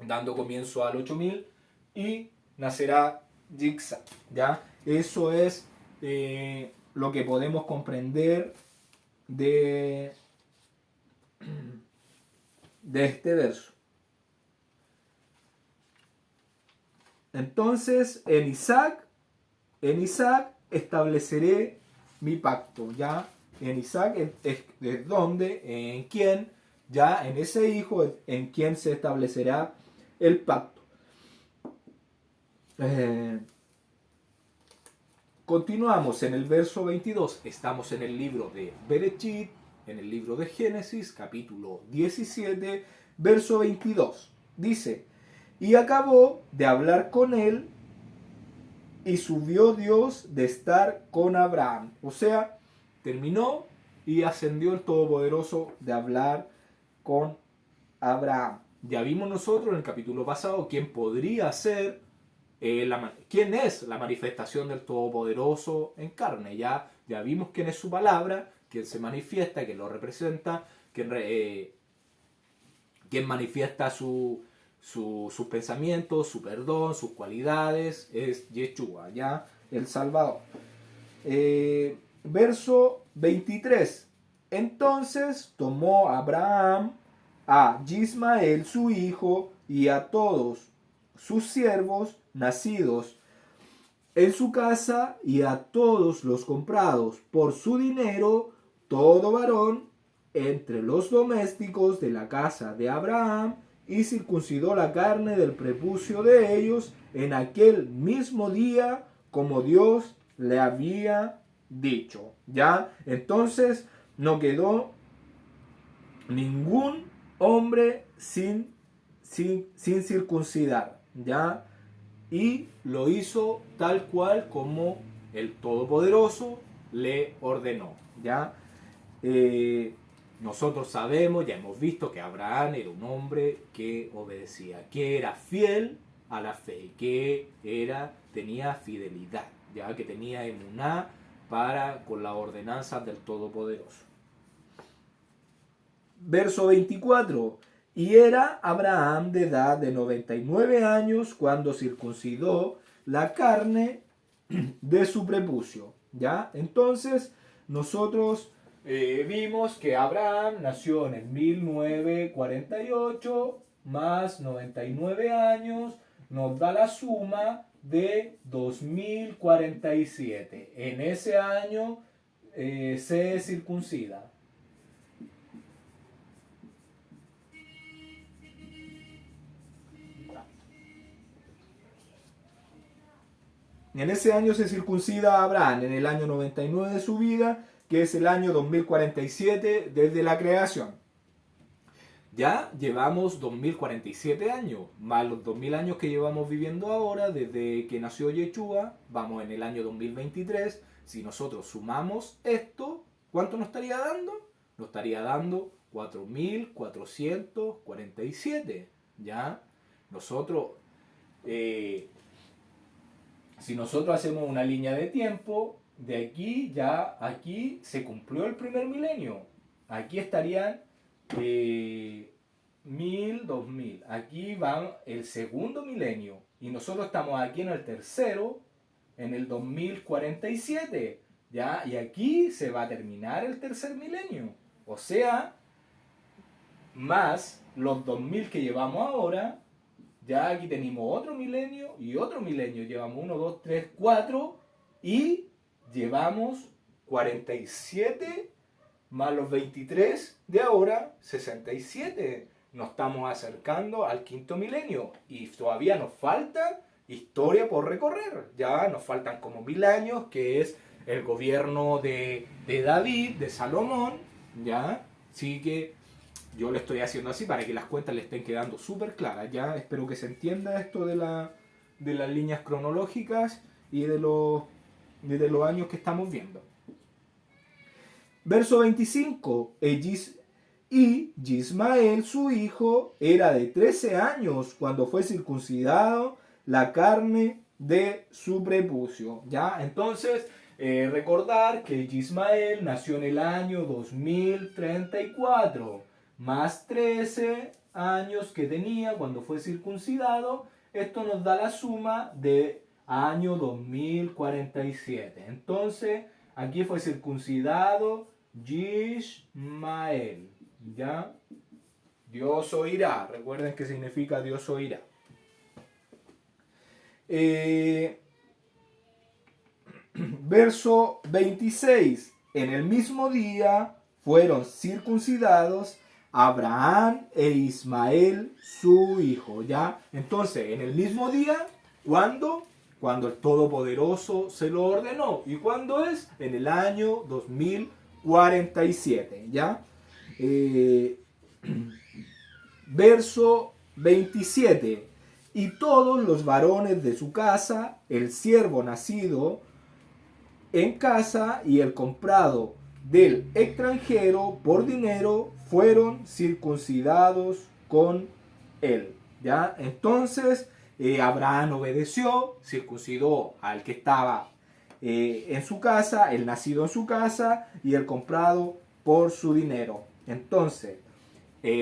dando comienzo al 8000, y nacerá zigzag. ¿Ya? Eso es lo que podemos comprender de este verso. Entonces, en Isaac estableceré mi pacto. ¿Ya? En Isaac es donde, en quien, ya en ese hijo, en quien se establecerá el pacto. Continuamos en el verso 22. Estamos en el libro de Bereshit, en el libro de Génesis, capítulo 17, verso 22. Dice: y acabó de hablar con él, y subió Dios de estar con Abraham. O sea, terminó y ascendió el Todopoderoso de hablar con Abraham. Ya vimos nosotros en el capítulo pasado quién podría ser, quién es la manifestación del Todopoderoso en carne. Ya vimos quién es su palabra, quién se manifiesta, quién lo representa, quién manifiesta sus pensamientos, su perdón, sus cualidades, es Yeshua, ya el Salvador. Verso 23. Entonces tomó Abraham a Ismael su hijo y a todos sus siervos nacidos en su casa y a todos los comprados por su dinero, todo varón entre los domésticos de la casa de Abraham y circuncidó la carne del prepucio de ellos en aquel mismo día como Dios le había dicho. ¿Ya? Entonces no quedó ningún hombre sin circuncidar. ¿Ya? Y lo hizo tal cual como el Todopoderoso le ordenó. ¿Ya? Nosotros sabemos, ya hemos visto que Abraham era un hombre que obedecía, que era fiel a la fe, que tenía fidelidad, ya que tenía emuná con las ordenanzas del Todopoderoso. Verso 24. Y era Abraham de edad de 99 años cuando circuncidó la carne de su prepucio. ¿Ya? Entonces, nosotros vimos que Abraham nació en el 1948, más 99 años, nos da la suma de 2047. En ese año se circuncida. En ese año se circuncida a Abraham, en el año 99 de su vida, que es el año 2047 desde la creación. Ya llevamos 2047 años, más los 2000 años que llevamos viviendo ahora, desde que nació Yeshua, vamos en el año 2023. Si nosotros sumamos esto, ¿cuánto nos estaría dando? Nos estaría dando 4447. ¿Ya? Nosotros... si nosotros hacemos una línea de tiempo, de aquí ya aquí se cumplió el primer milenio. Aquí estarían 1000, 2000. Aquí va el segundo milenio. Y nosotros estamos aquí en el tercero, en el 2047. ¿Ya? Y aquí se va a terminar el tercer milenio. O sea, más los 2000 que llevamos ahora. Ya aquí tenemos otro milenio y otro milenio. Llevamos 1, 2, 3, 4 y llevamos 47 más los 23 de ahora, 67. Nos estamos acercando al quinto milenio y todavía nos falta historia por recorrer. Ya nos faltan como 1000 años, que es el gobierno de David, de Salomón. Ya, así que yo le estoy haciendo así para que las cuentas le estén quedando súper claras. Ya espero que se entienda esto de las líneas cronológicas y de los años que estamos viendo. Verso 25. Y Yismael, su hijo, era de 13 años cuando fue circuncidado la carne de su prepucio. ¿Ya? Entonces, recordar que Yismael nació en el año 2034. Más 13 años que tenía cuando fue circuncidado, esto nos da la suma de año 2047. Entonces, aquí fue circuncidado Yismael. ¿Ya? Dios oirá. Recuerden que significa Dios oirá. Verso 26. En el mismo día fueron circuncidados Abraham e Ismael, su hijo. ¿Ya? Entonces, en el mismo día, ¿cuándo? Cuando el Todopoderoso se lo ordenó. ¿Y cuándo es? En el año 2047. ¿Ya? Verso 27. Y todos los varones de su casa, el siervo nacido en casa y el comprado del extranjero por dinero, fueron circuncidados con él. ¿Ya? Entonces, Abraham obedeció, circuncidó al que estaba en su casa, el nacido en su casa y el comprado por su dinero. Entonces,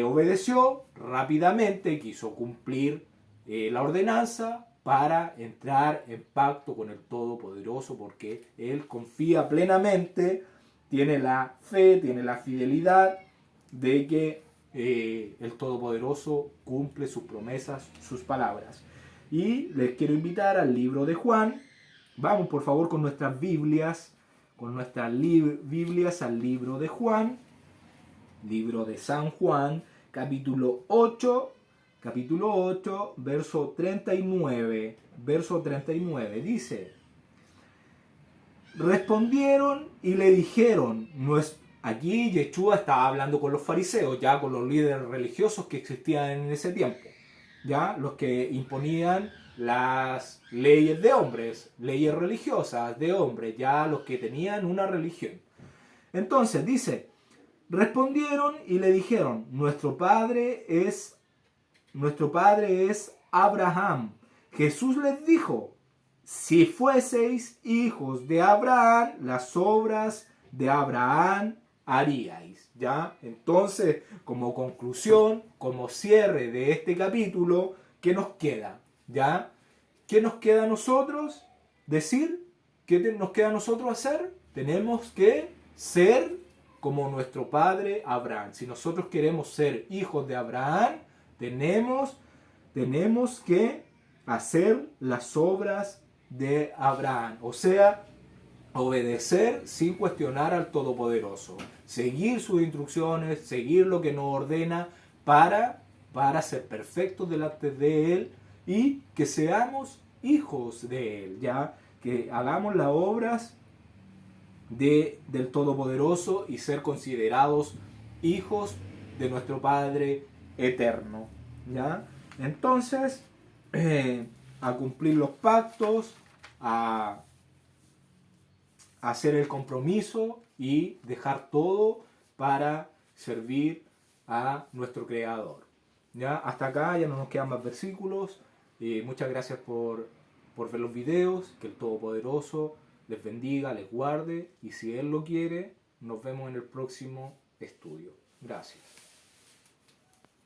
obedeció rápidamente, quiso cumplir la ordenanza para entrar en pacto con el Todopoderoso, porque él confía plenamente, tiene la fe, tiene la fidelidad de que el Todopoderoso cumple sus promesas, sus palabras. Y les quiero invitar al libro de Juan. Vamos por favor con nuestras Biblias, al libro de Juan. Libro de San Juan, capítulo 8, verso 39. Verso 39 dice: respondieron y le dijeron, aquí Yeshua estaba hablando con los fariseos, ya con los líderes religiosos que existían en ese tiempo, ya los que imponían las leyes de hombres, leyes religiosas de hombres, ya los que tenían una religión. Entonces dice, respondieron y le dijeron, nuestro padre es Abraham. Jesús les dijo, si fueseis hijos de Abraham, las obras de Abraham haríais. ¿Ya? Entonces, como conclusión, como cierre de este capítulo, ¿qué nos queda? ¿Ya? ¿Qué nos queda a nosotros decir? ¿Qué nos queda a nosotros hacer? Tenemos que ser como nuestro padre Abraham. Si nosotros queremos ser hijos de Abraham, tenemos que hacer las obras de Abraham, o sea, obedecer sin cuestionar al Todopoderoso, seguir sus instrucciones, seguir lo que nos ordena para ser perfectos delante de Él y que seamos hijos de Él, ya que hagamos las obras del Todopoderoso y ser considerados hijos de nuestro Padre eterno, ¿ya? Entonces, a cumplir los pactos, a hacer el compromiso y dejar todo para servir a nuestro Creador. ¿Ya? Hasta acá ya no nos quedan más versículos. Muchas gracias por ver los videos. Que el Todopoderoso les bendiga, les guarde y si Él lo quiere, nos vemos en el próximo estudio. Gracias.